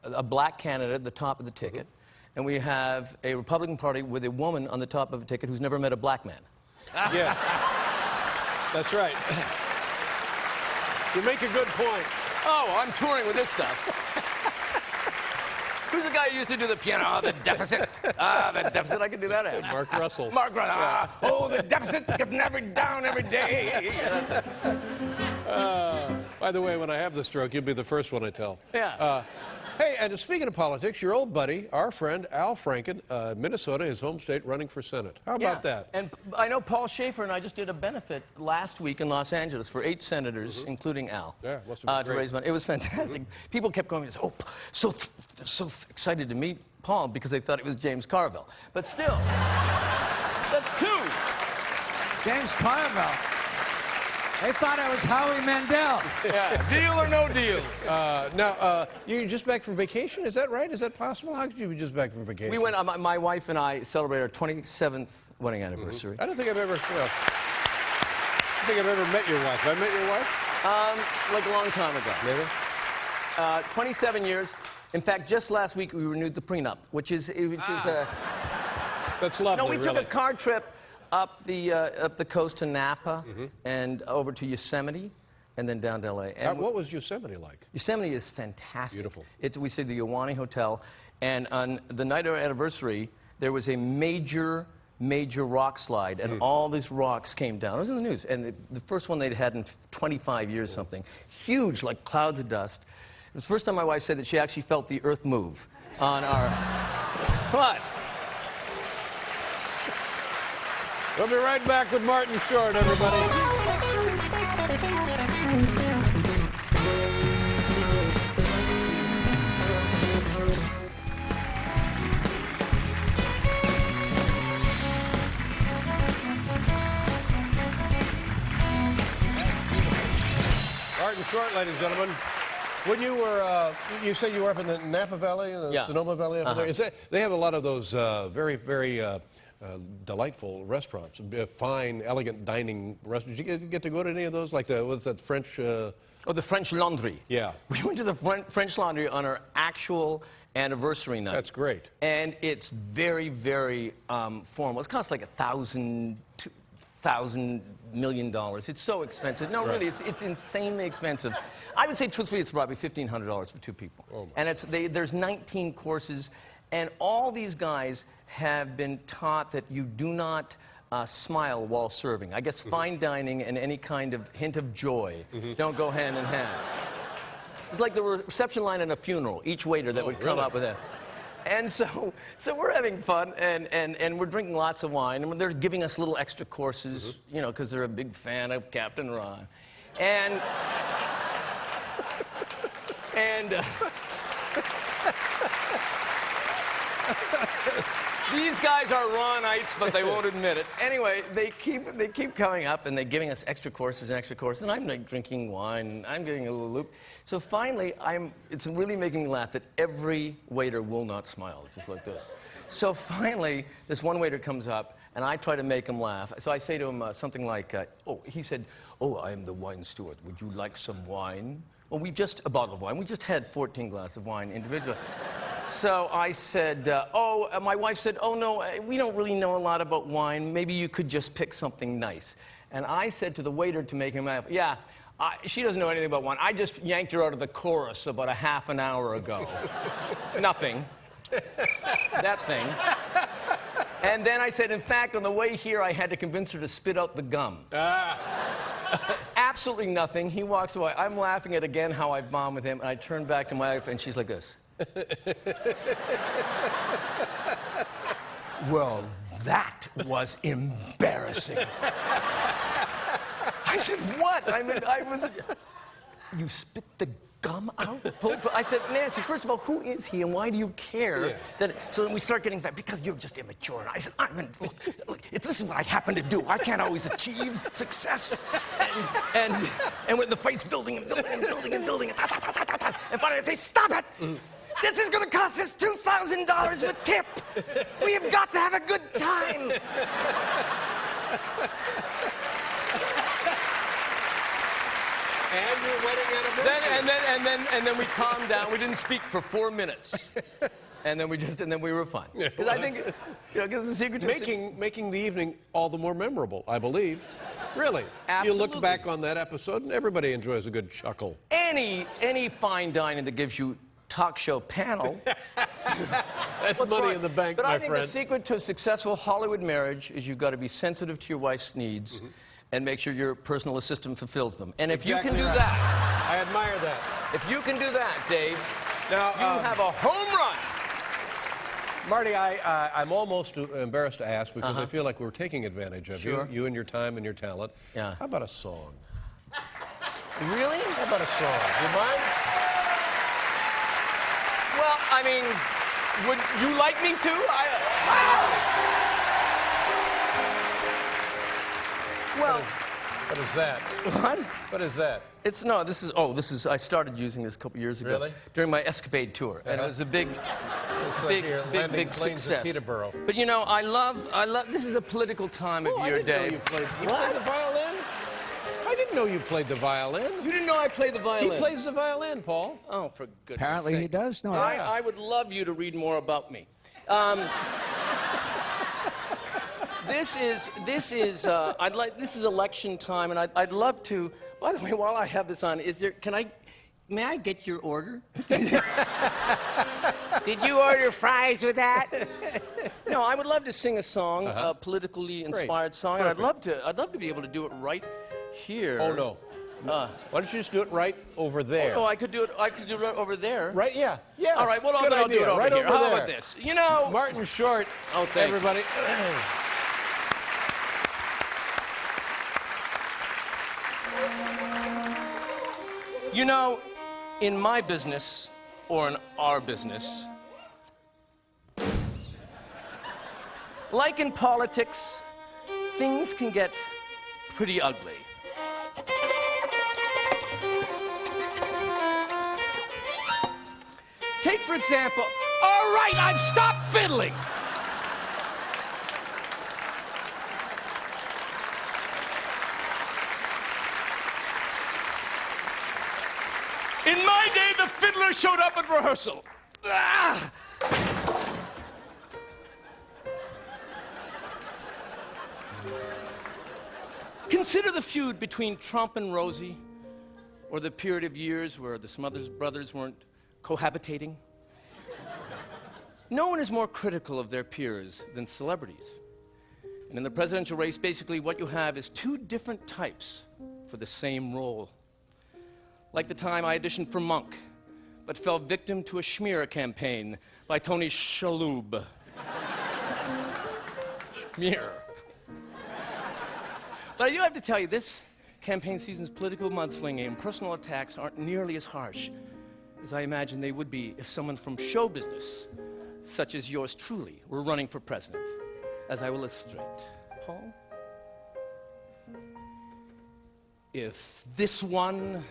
a black candidate at the top of the ticket, and we have a Republican Party with a woman on the top of a ticket who's never met a black man. Yes. That's right. You make a good point. Oh, I'm touring with this stuff. Who's the guy who used to do the piano? Oh, the deficit. The deficit, I can do that. Mark Russell. Mark Russell. Oh, the deficit getting down every day. By the way, when I have the stroke, you'll be the first one I tell. Yeah. Hey, and speaking of politics, your old buddy, our friend Al Franken, Minnesota, his home state, running for Senate. How about that? And I know Paul Schaefer and I just did a benexit last week in Los Angeles for 8 senators, including Al. Yeah, must have been to great. raise money. It was fantastic. People kept going, oh, so excited to meet Paul because they thought it was James Carville. But still, that's 2. James Carville. They thought I was Howie Mandel. Yeah, deal or no deal. Now, you're just back from vacation? Is that right? Is that possible? How could you be just back from vacation? We went, my wife and I celebrated our 27th wedding anniversary. I don't think I've ever, I think I've ever met your wife. Have I met your wife? Like a long time ago. Maybe. 27 years. In fact, just last week we renewed the prenup, which is That's lovely, no, we took really. a car trip up the coast to Napa and over to Yosemite and then down to L.A. And What was Yosemite like? Yosemite is fantastic. Beautiful. We stayed at the Ahwahnee Hotel, and on the night of our anniversary, there was a major rock slide, and all these rocks came down. It was in the news, and the first one they'd had in 25 years, something. Huge, like clouds of dust. It was the first time my wife said that she actually felt the earth move on our... What? We'll be right back with Martin Short, everybody. Martin Short, ladies and gentlemen. When you were, you said you were up in the Napa Valley, the Sonoma Valley up there. They have a lot of those very, very delightful restaurants, fine, elegant dining restaurants. Did you get to go to any of those? Like what's that French? Oh, the French Laundry. Yeah. We went to the French Laundry on our actual anniversary night. That's great. And it's very, very formal. It costs like $1,000 million. It's so expensive. No, really, it's insanely expensive. I would say, truthfully, it's probably $1,500 for 2 people. Oh my. And there's 19 courses, and all these guys have been taught that you do not smile while serving. I guess fine dining and any kind of hint of joy don't go hand in hand. It's like the reception line in a funeral, each waiter that would come up with it. And so we're having fun, and we're drinking lots of wine, and they're giving us little extra courses, you know, because they're a big fan of Captain Ron. And... These guys are Ronites, but they won't admit it. Anyway, they keep coming up, and they're giving us extra courses, and I'm like drinking wine, and I'm getting a little loop. So finally, it's really making me laugh that every waiter will not smile. It's just like this. So finally, this one waiter comes up, and I try to make him laugh. So I say to him something like, he said, "Oh, I am the wine steward. Would you like some wine?" Well, a bottle of wine. We just had 14 glasses of wine individually. So I said, my wife said, oh, no, we don't really know a lot about wine. Maybe you could just pick something nice. And I said to the waiter to make him laugh, yeah, she doesn't know anything about wine. I just yanked her out of the chorus about a half an hour ago. Nothing. That thing. And then I said, in fact, on the way here, I had to convince her to spit out the gum. Absolutely nothing. He walks away. I'm laughing at, again, how I bombed with him. And I turn back to my wife, and she's like this. Well, that was embarrassing. I said, what? I mean, I was... You spit the gum out? I said, Nancy, first of all, who is he and why do you care? Yes. So then we start getting that, because you're just immature. And I said, look, if this is what I happen to do, I can't always achieve success. And when the fight's building and building and building and building, and finally I say, stop it! This is going to cost us $2,000 with tip. We have got to have a good time. And your wedding anniversary. And then we calmed down. We didn't speak for 4 minutes. And then we were fine. Because I think, because the secret to making the evening all the more memorable, I believe. Really. Absolutely. You look back on that episode and everybody enjoys a good chuckle. Any fine dining that gives you talk show panel. That's money in the bank, but my I think friend. the secret to a successful Hollywood marriage is you've got to be sensitive to your wife's needs and make sure your personal assistant fulfills them. And if you can do that... I admire that. If you can do that, Dave, now, you have a home run. Marty, I'm almost embarrassed to ask because I feel like we're taking advantage of you and your time and your talent. Yeah. How about a song? Really? How about a song? Do you mind? Well, I mean, would you like me to? Well, What is that? what? What is that? This is, I started using this a couple years ago. Really? During my escapade tour. And it was a big Landing planes success. at Teterboro. But you know, I love, this is a political time of year, I didn't know Dave. you played the violin? I didn't know you played the violin. You didn't know I played the violin? He plays the violin, Paul. Oh, for goodness Apparently sake. he does. No, I would love you to read more about me. This is election time, and I'd love to. By the way, while I have this on, may I get your order? Did you order fries with that? No, I would love to sing a song, a politically inspired song. And I'd love to be able to do it right here. Oh no. Why don't you just do it right over there? Oh, I could do it right over there. Right? Yeah. Yes. All right. Well, Good I'll do idea. it over right here. over How there. about this? You know, Martin Short. Oh, thank you. everybody. You know, in my business, or in our business, like in politics, things can get pretty ugly. Take, for example, all right, I've stopped fiddling. In my day, the fiddler showed up at rehearsal. Ah! Consider the feud between Trump and Rosie, or the period of years where the Smothers Brothers weren't cohabitating. No one is more critical of their peers than celebrities. And in the presidential race, basically what you have is two different types for the same role. Like the time I auditioned for Monk, but fell victim to a schmear campaign by Tony Shalhoub. Schmear. But I do have to tell you, this campaign season's political mudslinging and personal attacks aren't nearly as harsh as I imagine they would be if someone from show business, such as yours truly, were running for president, as I will illustrate. Paul? If this one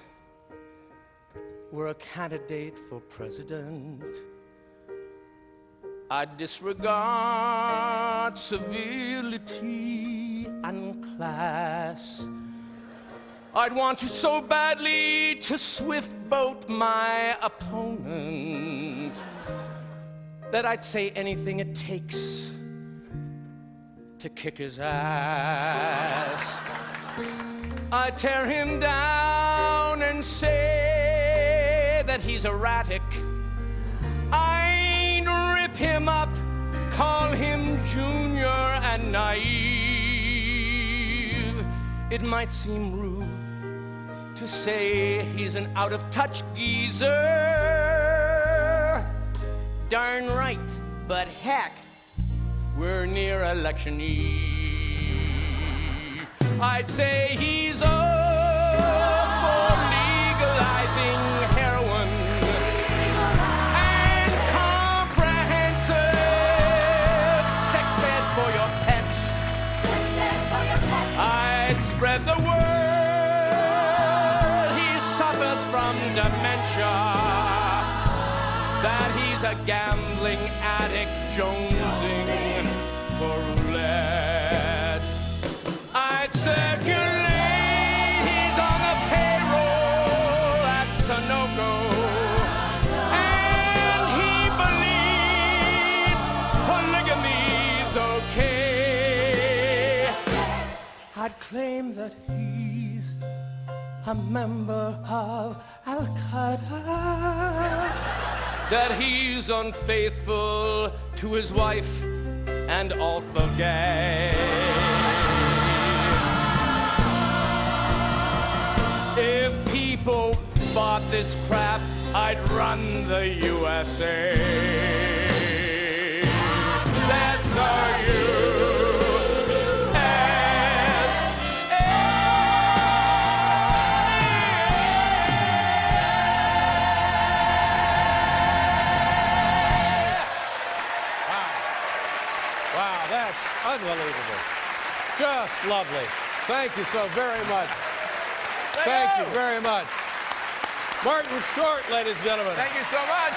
were a candidate for president, I'd disregard civility and class. I'd want so badly to swift boat my opponent. that I'd say anything it takes to kick his ass. I'd tear him down and say that he's erratic. I'd rip him up, call him junior and naive. It might seem rude to say he's an out-of-touch geezer. Darn right, but heck, we're near election eve. I'd say he's up for legalizing heroin and comprehensive sex ed for your pets. I'd spread the word he suffers from dementia, that he's a gambling addict jonesing for roulette. I'd circulate he's on the payroll at Sunoco, and he believes polymy's okay. I'd claim that he's a member of Al-Qaeda, that he's unfaithful to his wife and awful gay. If people bought this crap, I'd run the USA. That's the Wow, that's unbelievable. Just lovely. Thank you so very much. Thank you very much. Martin Short, ladies and gentlemen. Thank you so much.